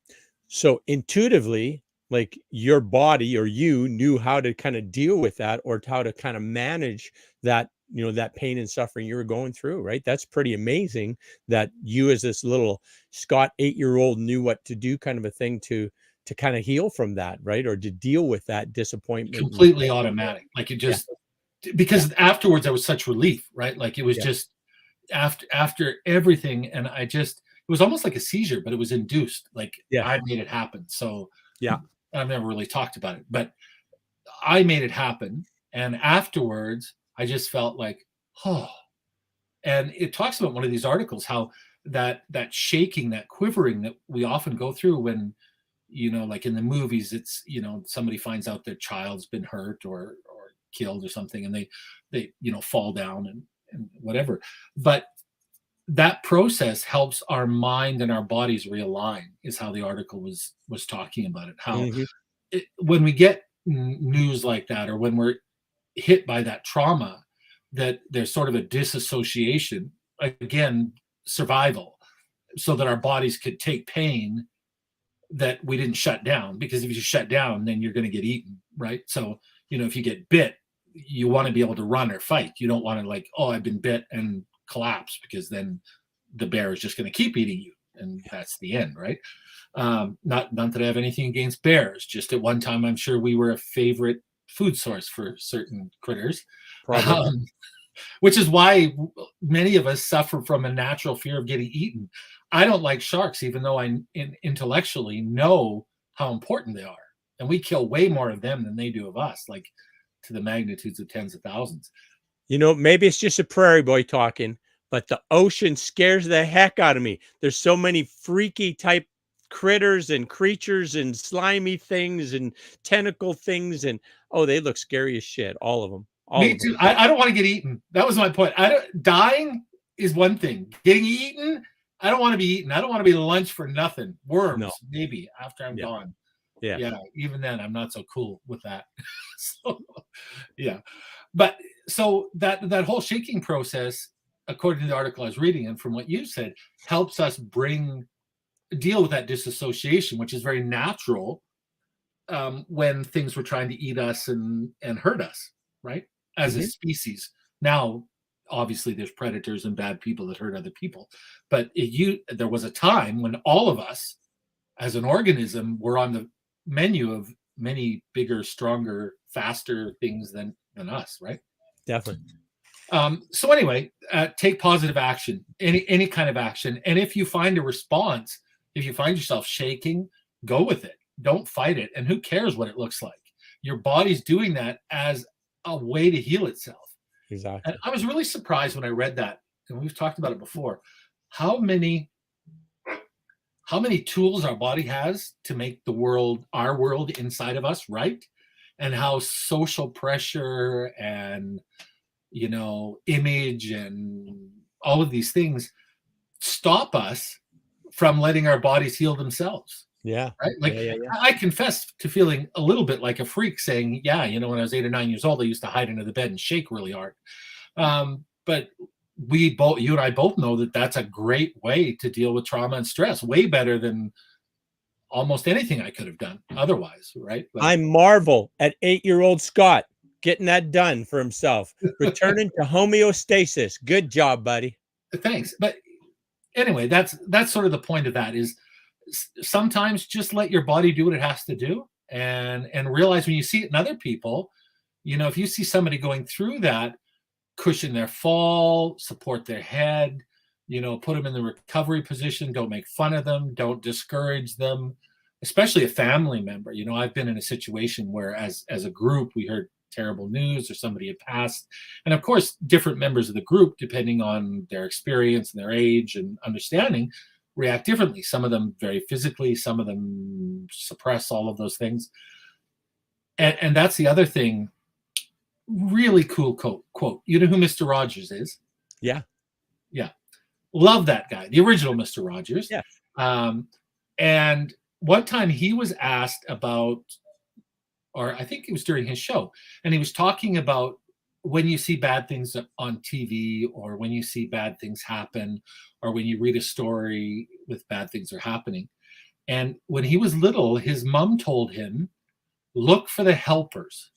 Speaker 1: So intuitively, like your body or you knew how to kind of deal with that, or how to kind of manage that that pain and suffering you were going through, right? That's pretty amazing that you, as this little Scott 8-year-old, knew what to do, kind of a thing, to kind of heal from that, right? Or to deal with that disappointment.
Speaker 2: Completely automatic. Like, it just, because afterwards there was such relief, right? Like, it was just after everything. And it was almost like a seizure, but it was induced. Like, I made it happen. So I've never really talked about it, but I made it happen. And afterwards I just felt like, oh. And it talks about one of these articles, how that shaking, that quivering that we often go through when, like in the movies, it's, somebody finds out their child's been hurt or killed or something, and they fall down and whatever. But that process helps our mind and our bodies realign, is how the article was talking about it. How when we get news like that, or when we're hit by that trauma, that there's sort of a disassociation, again, survival, so that our bodies could take pain that we didn't shut down. Because if you shut down, then you're going to get eaten, right? So, if you get bit, you want to be able to run or fight. You don't want to, like, oh, I've been bit, and collapse, because then the bear is just going to keep eating you, and that's the end, right? Not that I have anything against bears, just at one time I'm sure we were a favorite food source for certain critters. Which is why many of us suffer from a natural fear of getting eaten. I don't like sharks, even though I intellectually know how important they are. And we kill way more of them than they do of us, like to the magnitudes of tens of thousands.
Speaker 1: Maybe it's just a prairie boy talking, but the ocean scares the heck out of me. There's so many freaky type critters and creatures and slimy things and tentacle things, and they look scary as shit, all of them.
Speaker 2: Me too. I don't want to get eaten. That was my point. Dying is one thing. Getting eaten, I don't want to be eaten. I don't want to be lunch for nothing. Worms, maybe, after I'm gone. Yeah. Even then, I'm not so cool with that. But so that whole shaking process, according to the article I was reading, and from what you said, helps us deal with that disassociation, which is very natural when things were trying to eat us and hurt us, right? As a species. Now, obviously, there's predators and bad people that hurt other people, but there was a time when all of us, as an organism, were on the menu of many bigger, stronger, faster things than us, right?
Speaker 1: Definitely.
Speaker 2: So anyway, take positive action, any kind of action, and if you find a response, if you find yourself shaking, go with it. Don't fight it, and who cares what it looks like? Your body's doing that as a way to heal itself.
Speaker 1: Exactly.
Speaker 2: And I was really surprised when I read that, and we've talked about it before, how many tools our body has to make our world inside of us right, and how social pressure and image and all of these things stop us from letting our bodies heal themselves.
Speaker 1: Yeah.
Speaker 2: Right. Like, I confess to feeling a little bit like a freak, saying, when I was 8 or 9 years old, I used to hide under the bed and shake really hard. But you and I both know that that's a great way to deal with trauma and stress, way better than almost anything I could have done otherwise. Right. But
Speaker 1: I marvel at 8-year-old Scott getting that done for himself, returning to homeostasis. Good job, buddy.
Speaker 2: Thanks. But anyway, that's sort of the point of that, is sometimes just let your body do what it has to do, and realize when you see it in other people, if you see somebody going through that, cushion their fall, support their head, put them in the recovery position. Don't make fun of them. Don't discourage them, especially a family member. I've been in a situation where as a group, we heard terrible news or somebody had passed. And of course, different members of the group, depending on their experience and their age and understanding, react differently. Some of them very physically, some of them suppress all of those things. And that's the other thing. Really cool quote. You know who Mr. Rogers is?
Speaker 1: Yeah.
Speaker 2: Love that guy, the original Mr. Rogers.
Speaker 1: Yeah.
Speaker 2: And one time he was asked about, or I think it was during his show, and he was talking about when you see bad things on TV, or when you see bad things happen, or when you read a story with bad things are happening. And when he was little, his mom told him, look for the helpers.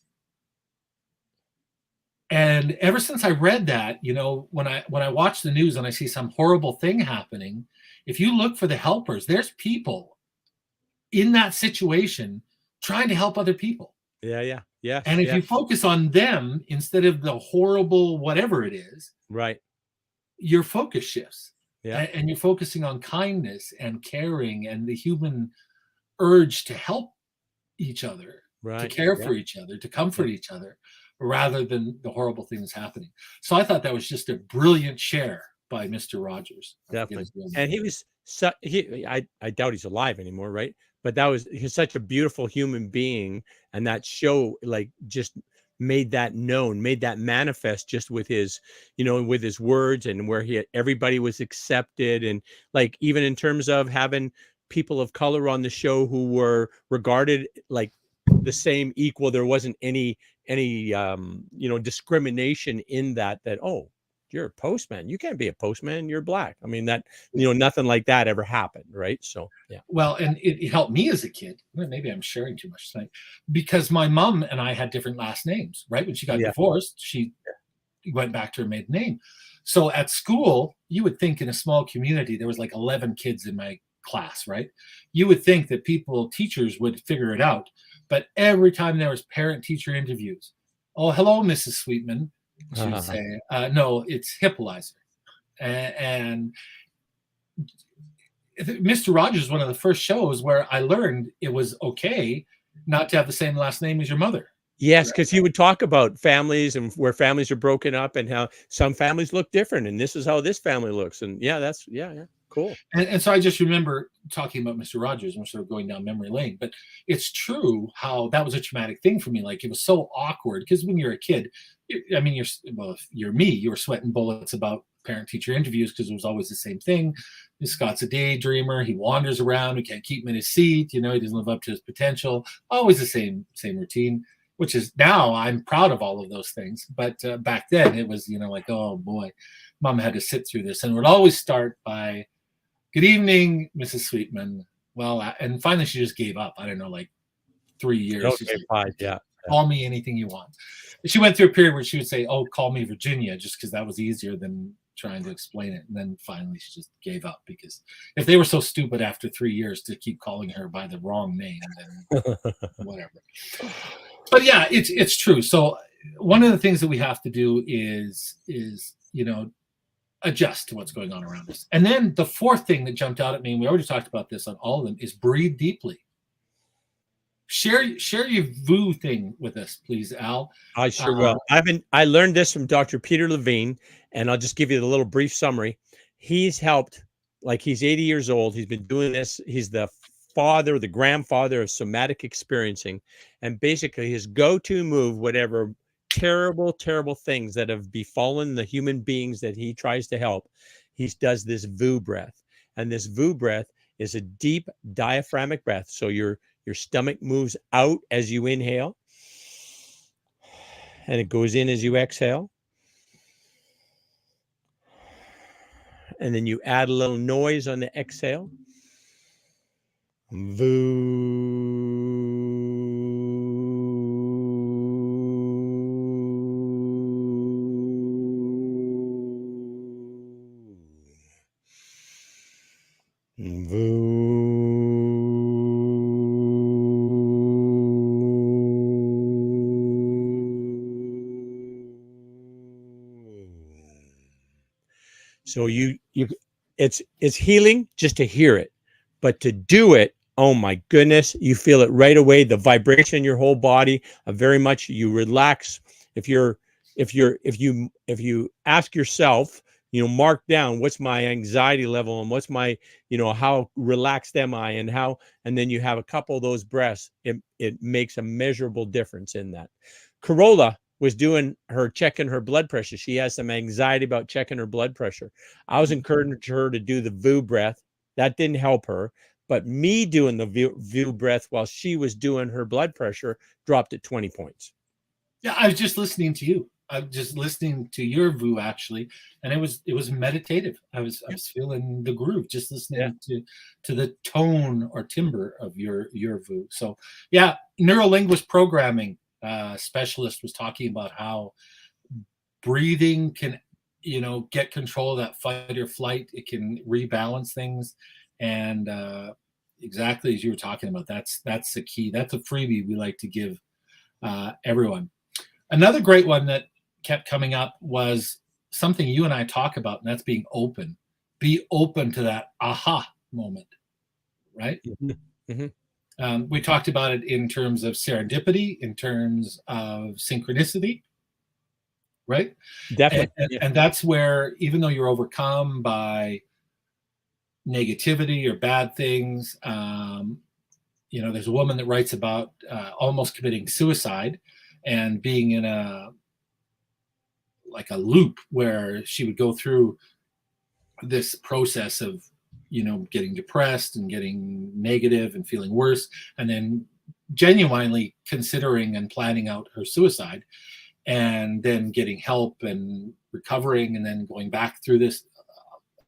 Speaker 2: And ever since I read that, when I watch the news and I see some horrible thing happening, if you look for the helpers, there's people in that situation trying to help other people.
Speaker 1: Yeah. Yes.
Speaker 2: And if
Speaker 1: Yeah.
Speaker 2: you focus on them instead of the horrible whatever it is,
Speaker 1: Right.
Speaker 2: your focus shifts.
Speaker 1: Yeah.
Speaker 2: And you're focusing on kindness and caring and the human urge to help each other, to
Speaker 1: Right.
Speaker 2: care
Speaker 1: Yeah.
Speaker 2: for each other, to comfort each other, rather than the horrible things happening. So I thought that was just a brilliant share by Mr. Rogers.
Speaker 1: Definitely. And he was I doubt he's alive anymore, right? But he's such a beautiful human being, and that show like just made that known, made that manifest just with his, with his words, and where everybody was accepted, and like even in terms of having people of color on the show who were regarded like the same equal. There wasn't any discrimination in that, oh, you're a postman, you can't be a postman, you're black. I mean, that, nothing like that ever happened, right? So yeah.
Speaker 2: Well, and it helped me as a kid. Well, maybe I'm sharing too much tonight, because my mom and I had different last names, right? When she got divorced, she went back to her maiden name. So at school, you would think in a small community, there was like 11 kids in my class, right? You would think that teachers would figure it out. But every time there was parent-teacher interviews, oh, hello, Mrs. Sweetman, she would say, no, it's Hippolyzer. And Mr. Rogers is one of the first shows where I learned it was okay not to have the same last name as your mother.
Speaker 1: Yes, because he would talk about families and where families are broken up and how some families look different, and this is how this family looks. And that's cool.
Speaker 2: And so I just remember talking about Mr. Rogers, and we're sort of going down memory lane, but it's true how that was a traumatic thing for me. Like, it was so awkward because when you're a kid, if you're me, you were sweating bullets about parent-teacher interviews because it was always the same thing. Scott's a daydreamer. He wanders around. We can't keep him in his seat. He doesn't live up to his potential. Always the same routine, which is now I'm proud of all of those things. But back then it was, like, oh boy, Mom had to sit through this. And it would always start by, good evening, Mrs. Sweetman. Well, and finally she just gave up. I don't know, like 3 years.
Speaker 1: Okay, fine. Yeah.
Speaker 2: Call me anything you want. She went through a period where she would say, oh, call me Virginia, just because that was easier than trying to explain it. And then finally she just gave up, because if they were so stupid after 3 years to keep calling her by the wrong name, then whatever. But yeah, it's true. So one of the things that we have to do is adjust to what's going on around us. And then the fourth thing that jumped out at me, and we already talked about this on all of them, is breathe deeply. Share your VOO thing with us, please, Al.
Speaker 1: I sure will. I learned this from Dr. Peter Levine, and I'll just give you the little brief summary. He's helped, like, he's 80 years old. He's been doing this. He's the grandfather of somatic experiencing, and basically his go-to move, whatever terrible things that have befallen the human beings that he tries to help, he does this VOO breath. And this VOO breath is a deep diaphragmatic breath. So your stomach moves out as you inhale, and it goes in as you exhale. And then you add a little noise on the exhale. VOO. So it's healing just to hear it, but to do it, oh my goodness, you feel it right away. The vibration in your whole body, very much you relax. If you ask yourself, mark down what's my anxiety level and what's my, how relaxed am I, and then you have a couple of those breaths, it makes a measurable difference in that. Corolla was checking her blood pressure. She has some anxiety about checking her blood pressure. I was encouraging her to do the VOO breath. That didn't help her, but me doing the VOO breath while she was doing her blood pressure dropped it 20 points.
Speaker 2: Yeah, I was just listening to you. I'm just listening to your VOO, actually, and it was meditative. I was feeling the groove, just listening to the tone or timbre of your VOO. So yeah, neurolinguist programming specialist was talking about how breathing can, get control of that fight or flight. It can rebalance things. And exactly as you were talking about, that's the key. That's a freebie we like to give everyone. Another great one that kept coming up was something you and I talk about, and that's being open. Be open to that aha moment, right?
Speaker 1: Mm-hmm. Mm-hmm.
Speaker 2: We talked about it in terms of serendipity, in terms of synchronicity, right?
Speaker 1: Definitely.
Speaker 2: And that's where, even though you're overcome by negativity or bad things, there's a woman that writes about almost committing suicide and being in a loop where she would go through this process of getting depressed and getting negative and feeling worse, and then genuinely considering and planning out her suicide, and then getting help and recovering, and then going back through this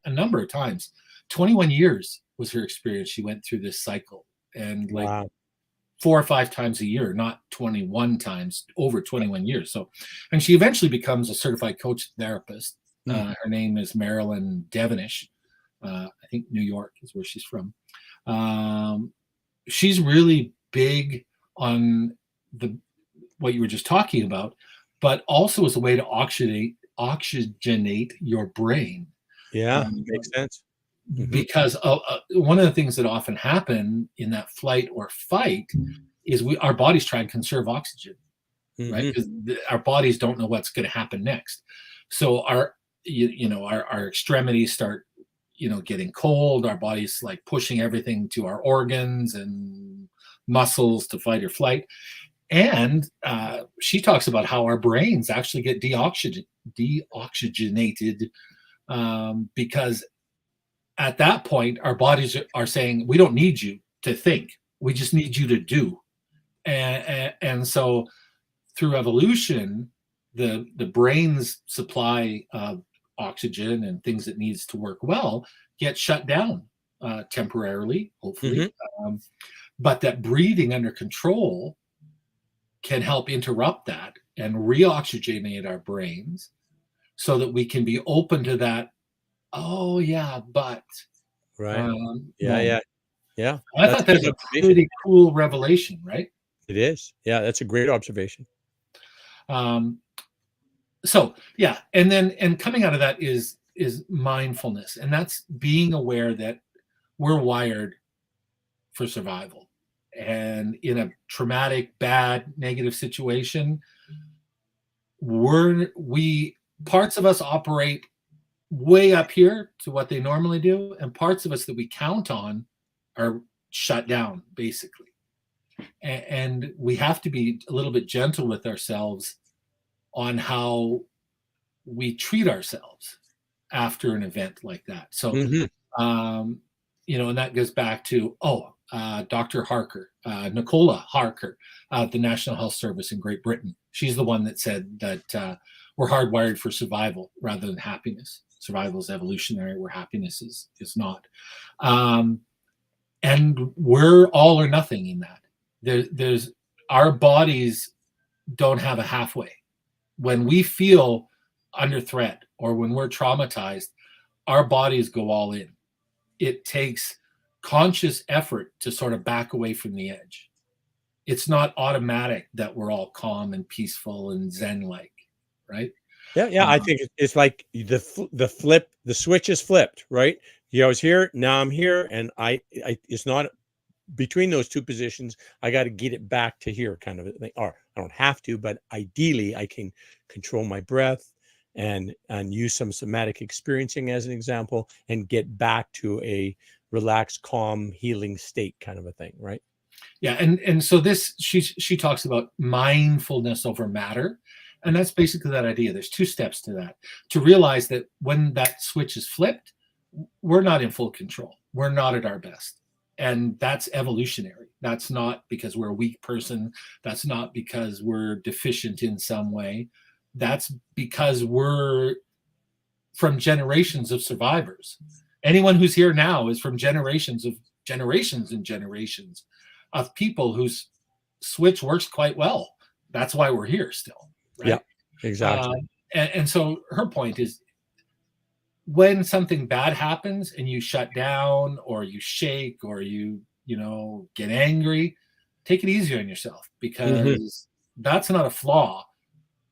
Speaker 2: a number of times. 21 years was her experience. She went through this cycle, and
Speaker 1: Wow.
Speaker 2: 4 or 5 times a year, not 21 times, over 21 years. So, and she eventually becomes a certified coach therapist. Her name is Marilyn Devonish. I think New York is where she's from. She's really big on what you were just talking about, but also as a way to oxygenate your brain.
Speaker 1: Yeah, makes sense.
Speaker 2: Because one of the things that often happen in that flight or fight is our bodies try and conserve oxygen, right? Because our bodies don't know what's going to happen next. So our extremities start, getting cold. Our body's like pushing everything to our organs and muscles to fight or flight. And she talks about how our brains actually get deoxygenated because at that point, our bodies are saying, we don't need you to think. We just need you to do. And so through evolution, the brain's supply of oxygen and things it needs to work well get shut down temporarily, hopefully. But that breathing under control can help interrupt that and re-oxygenate our brains so that we can be open to that. Oh yeah, but
Speaker 1: right. Yeah.
Speaker 2: I thought that's a pretty cool revelation, right?
Speaker 1: It is. Yeah, that's a great observation.
Speaker 2: So yeah, and coming out of that is mindfulness, and that's being aware that we're wired for survival, and in a traumatic, bad, negative situation, parts of us operate way up here to what they normally do, and parts of us that we count on are shut down, basically. And we have to be a little bit gentle with ourselves on how we treat ourselves after an event like that. So, and that goes back to, Dr. Harker, Nicola Harker, the National Health Service in Great Britain. She's the one that said that we're hardwired for survival rather than happiness. Survival is evolutionary, where happiness is not. And we're all or nothing in that. There's our bodies don't have a halfway. When we feel under threat or when we're traumatized, our bodies go all in. It takes conscious effort to sort of back away from the edge. It's not automatic that we're all calm and peaceful and Zen-like, right?
Speaker 1: Yeah. I think it's like the switch is flipped, right? I was here, now I'm here, and I it's not between those two positions. I got to get it back to here, kind of a thing. Or I don't have to, but ideally, I can control my breath and use some somatic experiencing as an example, and get back to a relaxed, calm, healing state, kind of a thing, right?
Speaker 2: Yeah, and so she talks about mindfulness over matter. And that's basically that idea. There's 2 steps to that. To realize that when that switch is flipped, we're not in full control. We're not at our best. And that's evolutionary. That's not because we're a weak person. That's not because we're deficient in some way. That's because we're from generations of survivors. Anyone who's here now is from generations and generations of people whose switch works quite well. That's why we're here still. Right?
Speaker 1: Yeah, exactly.
Speaker 2: and so her point is, when something bad happens and you shut down or you shake or you get angry, take it easy on yourself, because that's not a flaw.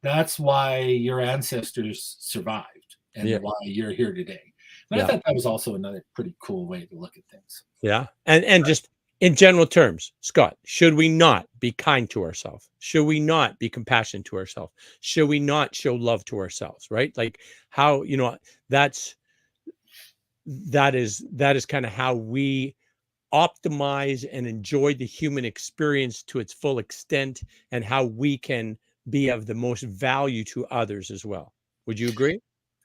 Speaker 2: That's why your ancestors survived and
Speaker 1: Yeah.
Speaker 2: why you're here today. And
Speaker 1: Yeah.
Speaker 2: I thought that was also another pretty cool way to look at things.
Speaker 1: Yeah. And just in general terms, Scott, should we not be kind to ourselves? Should we not be compassionate to ourselves? Should we not show love to ourselves? Right? Like how, that is kind of how we optimize and enjoy the human experience to its full extent, and how we can be of the most value to others as well. Would you agree?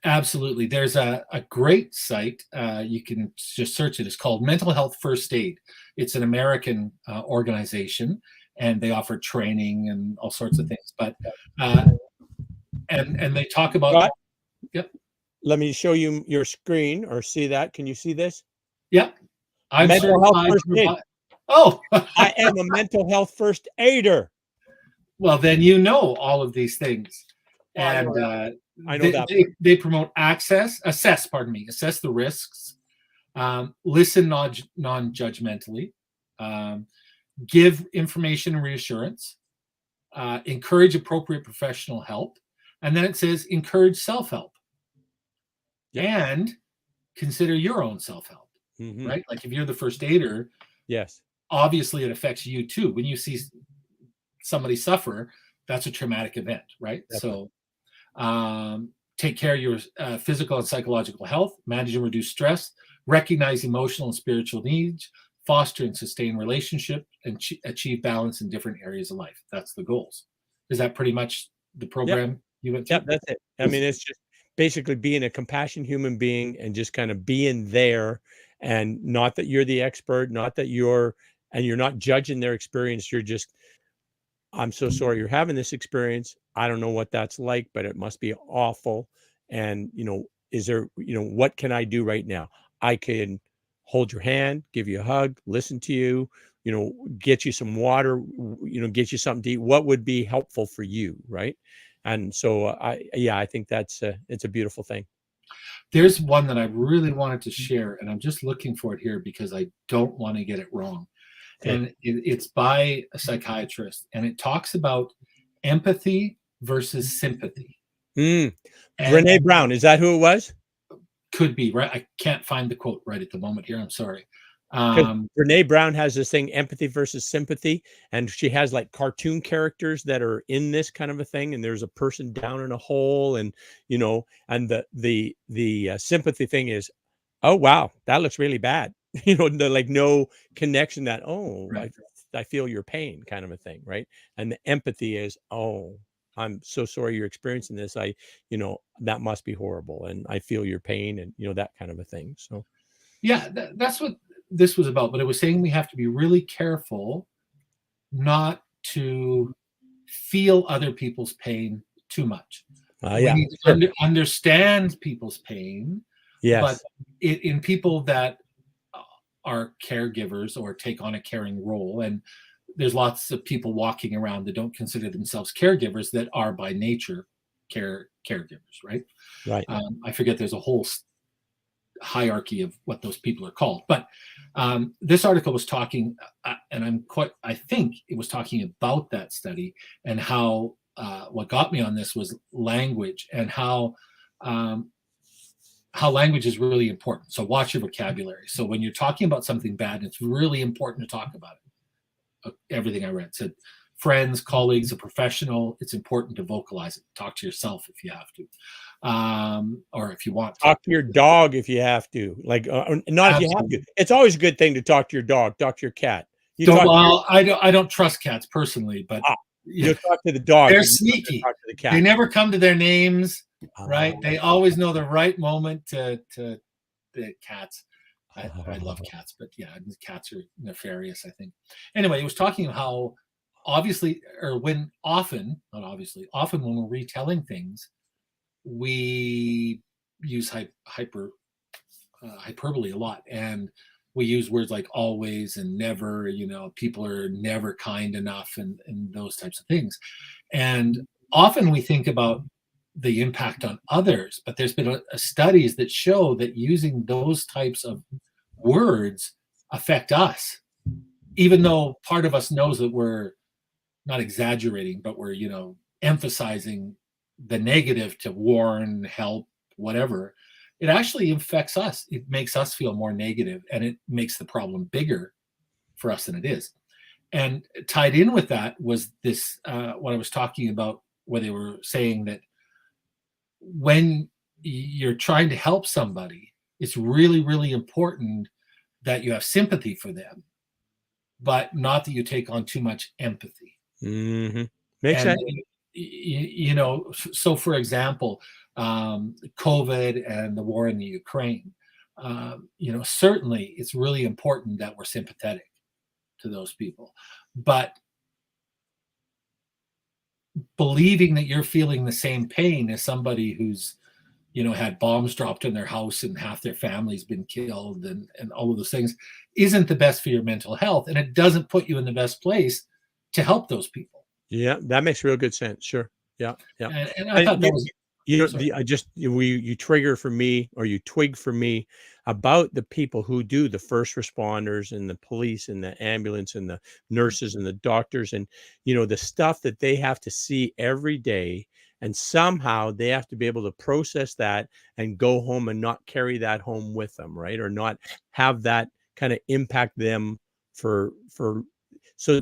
Speaker 2: Absolutely. There's a great site. You can just search it. It's called Mental Health First Aid. It's an American organization, and they offer training and all sorts of things. But and they talk about.
Speaker 1: Scott,
Speaker 2: yep.
Speaker 1: Let me show you your screen, or see that. Can you see this?
Speaker 2: Yep. I'm
Speaker 1: mental health first aid.
Speaker 2: Oh,
Speaker 1: I am a mental health first aider.
Speaker 2: Well, then you know all of these things, and
Speaker 1: I know
Speaker 2: they promote assess the risks, listen non-judgmentally, give information and reassurance, encourage appropriate professional help, and then it says encourage self-help, and consider your own self-help. Right? Like if you're the first aider,
Speaker 1: yes,
Speaker 2: obviously it affects you too. When you see somebody suffer, that's a traumatic event, right? Definitely. So take care of your physical and psychological health, manage and reduce stress, recognize emotional and spiritual needs, foster and sustain relationship, and achieve balance in different areas of life. That's the goals. Is that pretty much the program you went through?
Speaker 1: Yep, that's it. I mean, it's just basically being a compassionate human being and just kind of being there, and not that you're the expert, not that you're not judging their experience. You're just, I'm so sorry you're having this experience. I don't know what that's like, but it must be awful. And, is there, what can I do right now? I can hold your hand, give you a hug, listen to you, get you some water, get you something to eat. What would be helpful for you? Right. And so I think it's a beautiful thing.
Speaker 2: There's one that I really wanted to share, and I'm just looking for it here because I don't want to get it wrong. Okay. And it's by a psychiatrist, and it talks about empathy versus sympathy.
Speaker 1: Brene Brown, is that who it was?
Speaker 2: Could be, right? I can't find the quote right at the moment here. I'm sorry.
Speaker 1: Brene Brown has this thing, empathy versus sympathy, and she has like cartoon characters that are in this kind of a thing, and there's a person down in a hole, and and the sympathy thing is, oh wow, that looks really bad. Like no connection, that right. I feel your pain kind of a thing, right? And the empathy is, oh, I'm so sorry you're experiencing this. That must be horrible, and I feel your pain, and that kind of a thing. So
Speaker 2: yeah, that's what this was about. But it was saying we have to be really careful not to feel other people's pain too much. We need to understand people's pain.
Speaker 1: Yes.
Speaker 2: But in people that are caregivers or take on a caring role, and there's lots of people walking around that don't consider themselves caregivers that are by nature caregivers, right?
Speaker 1: Right.
Speaker 2: I forget, there's a whole hierarchy of what those people are called. But this article was talking, and I think it was talking about that study, and how what got me on this was language, and how language is really important. So watch your vocabulary. So when you're talking about something bad, it's really important to talk about it. Everything I read said friends, colleagues, a professional, it's important to vocalize it. Talk to yourself if you have to. Or if you want to.
Speaker 1: Talk to your dog if you have to. Like not if you have to. It's always a good thing to talk to your dog, talk to your cat.
Speaker 2: I don't trust cats personally, but
Speaker 1: you talk to the dog.
Speaker 2: They're sneaky.
Speaker 1: Talk to the cat.
Speaker 2: They never come to their names, right? They always know the right moment to the cats. I love cats, but yeah, cats are nefarious, I think. Anyway, it was talking about how often when we're retelling things, we use hyperbole a lot, and we use words like always and never. People are never kind enough, and those types of things. And often we think about the impact on others, but there's been studies that show that using those types of words affect us, even though part of us knows that we're not exaggerating, but we're, emphasizing the negative to warn, help, whatever. It actually affects us. It makes us feel more negative, and it makes the problem bigger for us than it is. And tied in with that was this, what I was talking about, where they were saying that when you're trying to help somebody, it's really, really important that you have sympathy for them, but not that you take on too much empathy.
Speaker 1: Mm-hmm. Makes
Speaker 2: And,
Speaker 1: sense.
Speaker 2: so for example, COVID and the war in the Ukraine, certainly it's really important that we're sympathetic to those people. But believing that you're feeling the same pain as somebody who's, had bombs dropped in their house and half their family's been killed and all of those things isn't the best for your mental health. And it doesn't put you in the best place to help those people.
Speaker 1: Yeah, that makes real good sense. Sure. Yeah. Yeah.
Speaker 2: And I thought that was,
Speaker 1: you trigger for me, or you twig for me about the people who do, the first responders and the police and the ambulance and the nurses and the doctors, and the stuff that they have to see every day, and somehow they have to be able to process that and go home and not carry that home with them, right? Or not have that kind of impact them so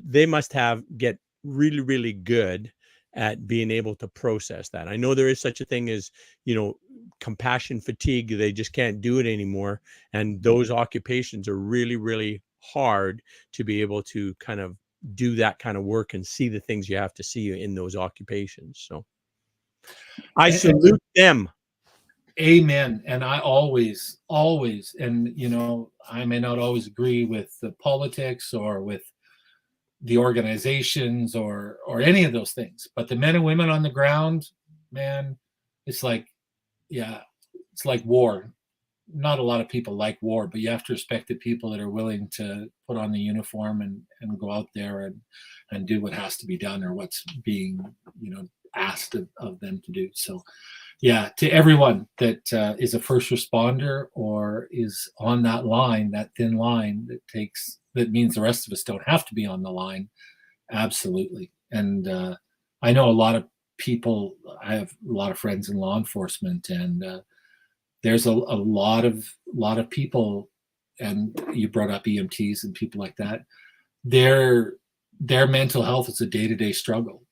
Speaker 1: they must get really, really good at being able to process that. I know there is such a thing as, compassion fatigue. They just can't do it anymore. And those occupations are really, really hard to be able to kind of do that kind of work and see the things you have to see in those occupations. So I salute them.
Speaker 2: Amen. And I always, and I may not always agree with the politics or with the organizations or any of those things, but the men and women on the ground, man, it's like war. Not a lot of people like war, but you have to respect the people that are willing to put on the uniform and go out there and do what has to be done, or what's being asked of them to do. So yeah, to everyone that is a first responder or is on that line, that thin line that means the rest of us don't have to be on the line. Absolutely. And I know a lot of people, I have a lot of friends in law enforcement, and there's a lot of people, and you brought up EMTs and people like that. Their mental health is a day-to-day struggle.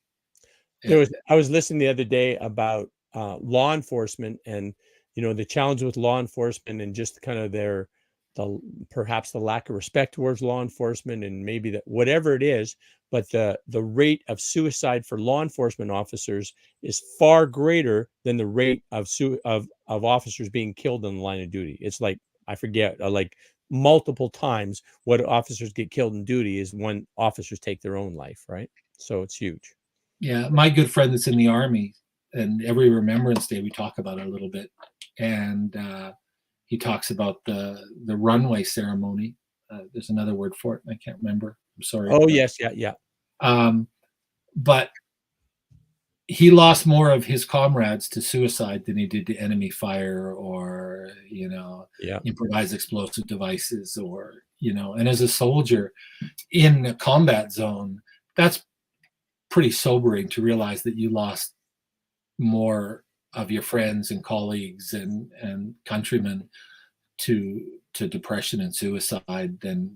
Speaker 1: I was listening the other day about law enforcement, and the challenge with law enforcement, and just kind of perhaps the lack of respect towards law enforcement, and maybe that whatever it is, but the rate of suicide for law enforcement officers is far greater than the rate of officers being killed in the line of duty. It's like, I forget, like multiple times what officers get killed in duty is when officers take their own life, right? So it's huge.
Speaker 2: Yeah, my good friend that's in the Army, and every Remembrance Day we talk about it a little bit, and he talks about the runway ceremony. There's another word for it, and I can't remember. I'm sorry.
Speaker 1: Oh, yes, yeah.
Speaker 2: But he lost more of his comrades to suicide than he did to enemy fire or improvised explosive devices, or and as a soldier in a combat zone, that's pretty sobering to realize that you lost more of your friends and colleagues and countrymen to depression and suicide than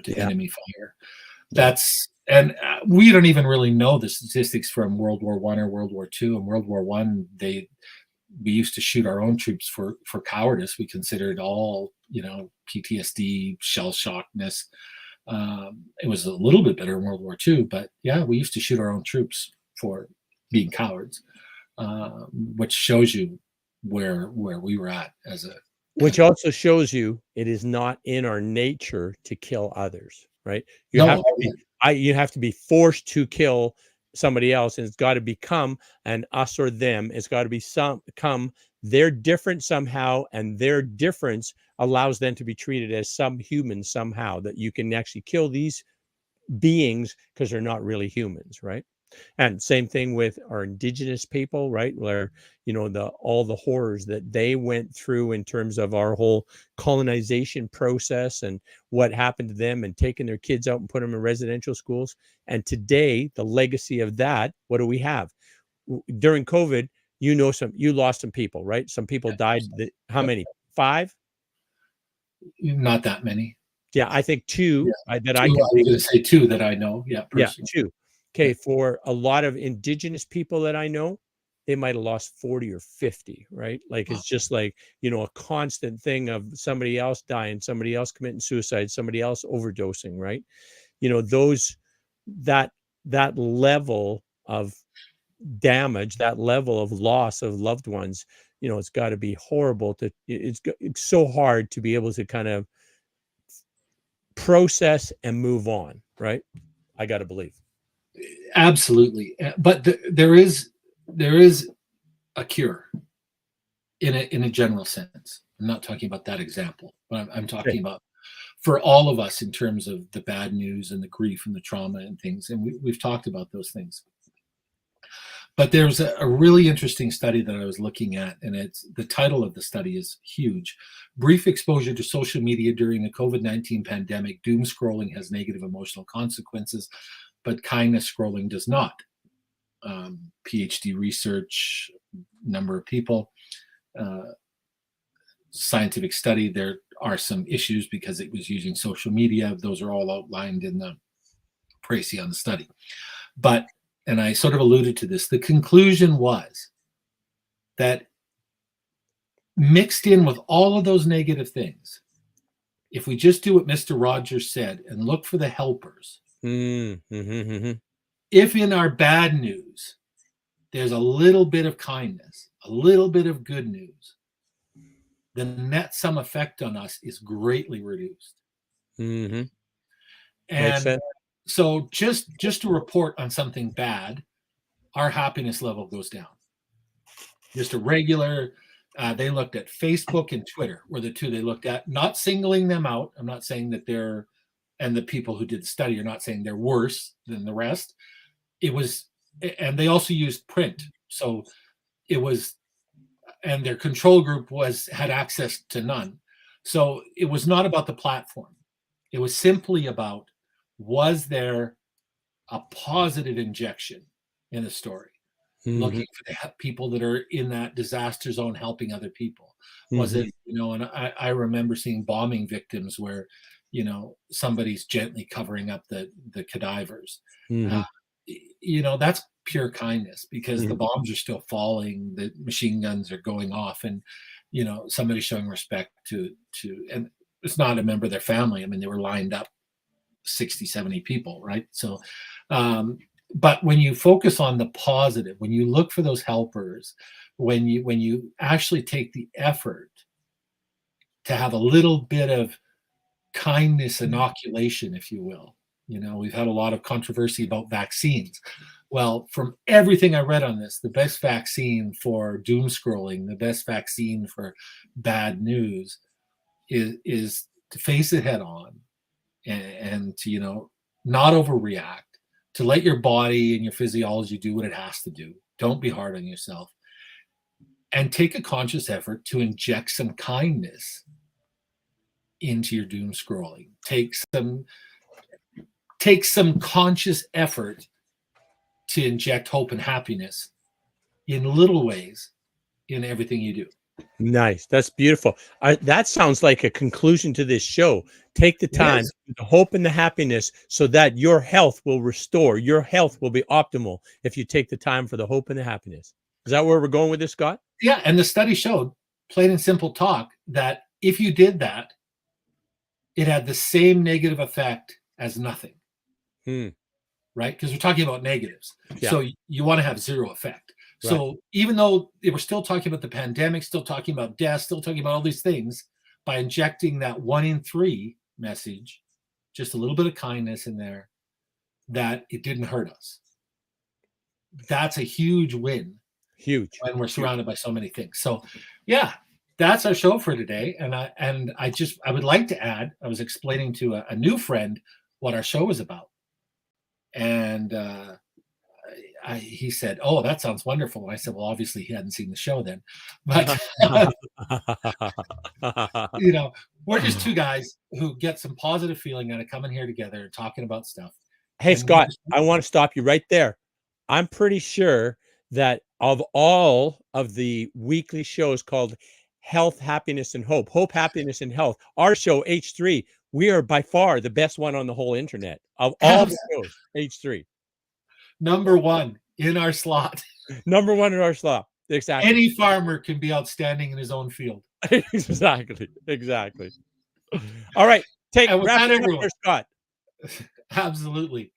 Speaker 2: to enemy fire. And we don't even really know the statistics from World War I or World War II. In World War I, we used to shoot our own troops for cowardice. We considered all PTSD, shell shockness. It was a little bit better in World War II, but yeah, we used to shoot our own troops for being cowards, which shows you where we were at as a.
Speaker 1: Which also shows you it is not in our nature to kill others, right? You have to be forced to kill somebody else, and it's got to become an us or them. It's got to become they're different somehow, and their difference allows them to be treated as some human somehow, that you can actually kill these beings because they're not really humans, right? And same thing with our indigenous people, right? Where, all the horrors that they went through in terms of our whole colonization process and what happened to them and taking their kids out and put them in residential schools. And today, the legacy of that, what do we have? During COVID, you lost some people, right? Some people died. How
Speaker 2: Yep.
Speaker 1: many? 5?
Speaker 2: Not that many.
Speaker 1: Yeah, I think 2 that I
Speaker 2: Two,
Speaker 1: can
Speaker 2: I was going to say 2 that I know. Yeah,
Speaker 1: Yeah,
Speaker 2: personally.
Speaker 1: 2. Okay, for a lot of indigenous people that I know, they might have lost 40 or 50, right? Like,
Speaker 2: Wow.
Speaker 1: it's just like, a constant thing of somebody else dying, somebody else committing suicide, somebody else overdosing, right? Those that that level of damage, that level of loss of loved ones, it's got to be horrible it's so hard to be able to kind of process and move on, right? I got to believe.
Speaker 2: Absolutely. But there is a cure in a general sense. I'm not talking about that example, but I'm talking about for all of us in terms of the bad news and the grief and the trauma and things. And we've talked about those things. But there's a really interesting study that I was looking at, and it's the title of the study is huge. Brief exposure to social media during the COVID-19 pandemic. Doom scrolling has negative emotional consequences, but kindness scrolling does not. PhD research, number of people, scientific study. There are some issues because it was using social media. Those are all outlined in the précis on the study. But, and I sort of alluded to this, the conclusion was that mixed in with all of those negative things, if we just do what Mr. Rogers said and look for the helpers, if in our bad news there's a little bit of kindness, a little bit of good news, the net sum effect on us is greatly reduced.
Speaker 1: Makes
Speaker 2: And
Speaker 1: sense.
Speaker 2: so just to report on something bad, our happiness level goes down. Just a regular, they looked at Facebook and Twitter were the 2 they looked at, not singling them out. I'm not saying that they're, and the people who did the study are not saying they're worse than the rest. It was, and they also used print. So it was, and their control group had access to none. So it was not about the platform. It was simply about, was there a positive injection in the story? Looking for the people that are in that disaster zone, helping other people. Was it, and I remember seeing bombing victims where, somebody's gently covering up the cadavers. That's pure kindness because the bombs are still falling, the machine guns are going off, and somebody's showing respect to and it's not a member of their family. I mean, they were lined up 60, 70 people, right? So but when you focus on the positive, when you look for those helpers, when you actually take the effort to have a little bit of kindness inoculation, if you will. We've had a lot of controversy about vaccines. Well, from everything I read on this, the best vaccine for doom scrolling, the best vaccine for bad news is to face it head on and to, not overreact, to let your body and your physiology do what it has to do. Don't be hard on yourself. And take a conscious effort to inject some kindness into your doom scrolling. Take some conscious effort to inject hope and happiness in little ways in everything you do.
Speaker 1: Nice. That's beautiful. That sounds like a conclusion to this show. Take the time, the hope and the happiness so that your health will restore. Your health will be optimal if you take the time for the hope and the happiness. Is that where we're going with this, Scott?
Speaker 2: Yeah. And the study showed, plain and simple talk, that if you did that, it had the same negative effect as nothing. Right? Because we're talking about negatives. Yeah. So you want to have zero effect. Right. So even though they were still talking about the pandemic, still talking about death, still talking about all these things, by injecting that 1 in 3 message, just a little bit of kindness in there, that it didn't hurt us. That's a huge win.
Speaker 1: Huge.
Speaker 2: When we're surrounded by so many things. So yeah, that's our show for today. And I would like to add, I was explaining to a new friend what our show is about. And he said, "Oh, that sounds wonderful." And I said, "Well, obviously he hadn't seen the show then." But you know, we're just two guys who get some positive feeling out of coming here together and talking about stuff.
Speaker 1: Hey,
Speaker 2: And we
Speaker 1: Scott,
Speaker 2: just,
Speaker 1: I want to stop you right there. I'm pretty sure that of all of the weekly shows called Health, Happiness, and Hope, Hope, Happiness, and Health, our show, H3, we are by far the best one on the whole internet. Of all the shows, H3.
Speaker 2: number one in our slot.
Speaker 1: Number one in our slot. Exactly.
Speaker 2: Any farmer can be outstanding in his own field.
Speaker 1: Exactly. Exactly. All right.
Speaker 2: And with
Speaker 1: Wrap
Speaker 2: that,
Speaker 1: it up
Speaker 2: everyone.
Speaker 1: there, Scott.
Speaker 2: Absolutely.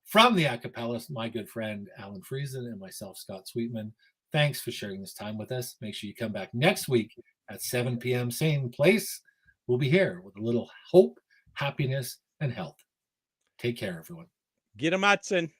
Speaker 2: From the Acapellas, my good friend Alan Friesen and myself, Scott Sweetman, thanks for sharing this time with us. Make sure you come back next week at 7 p.m. same place. We'll be here with a little hope, happiness, and health. Take care, everyone.
Speaker 1: Get a Matson.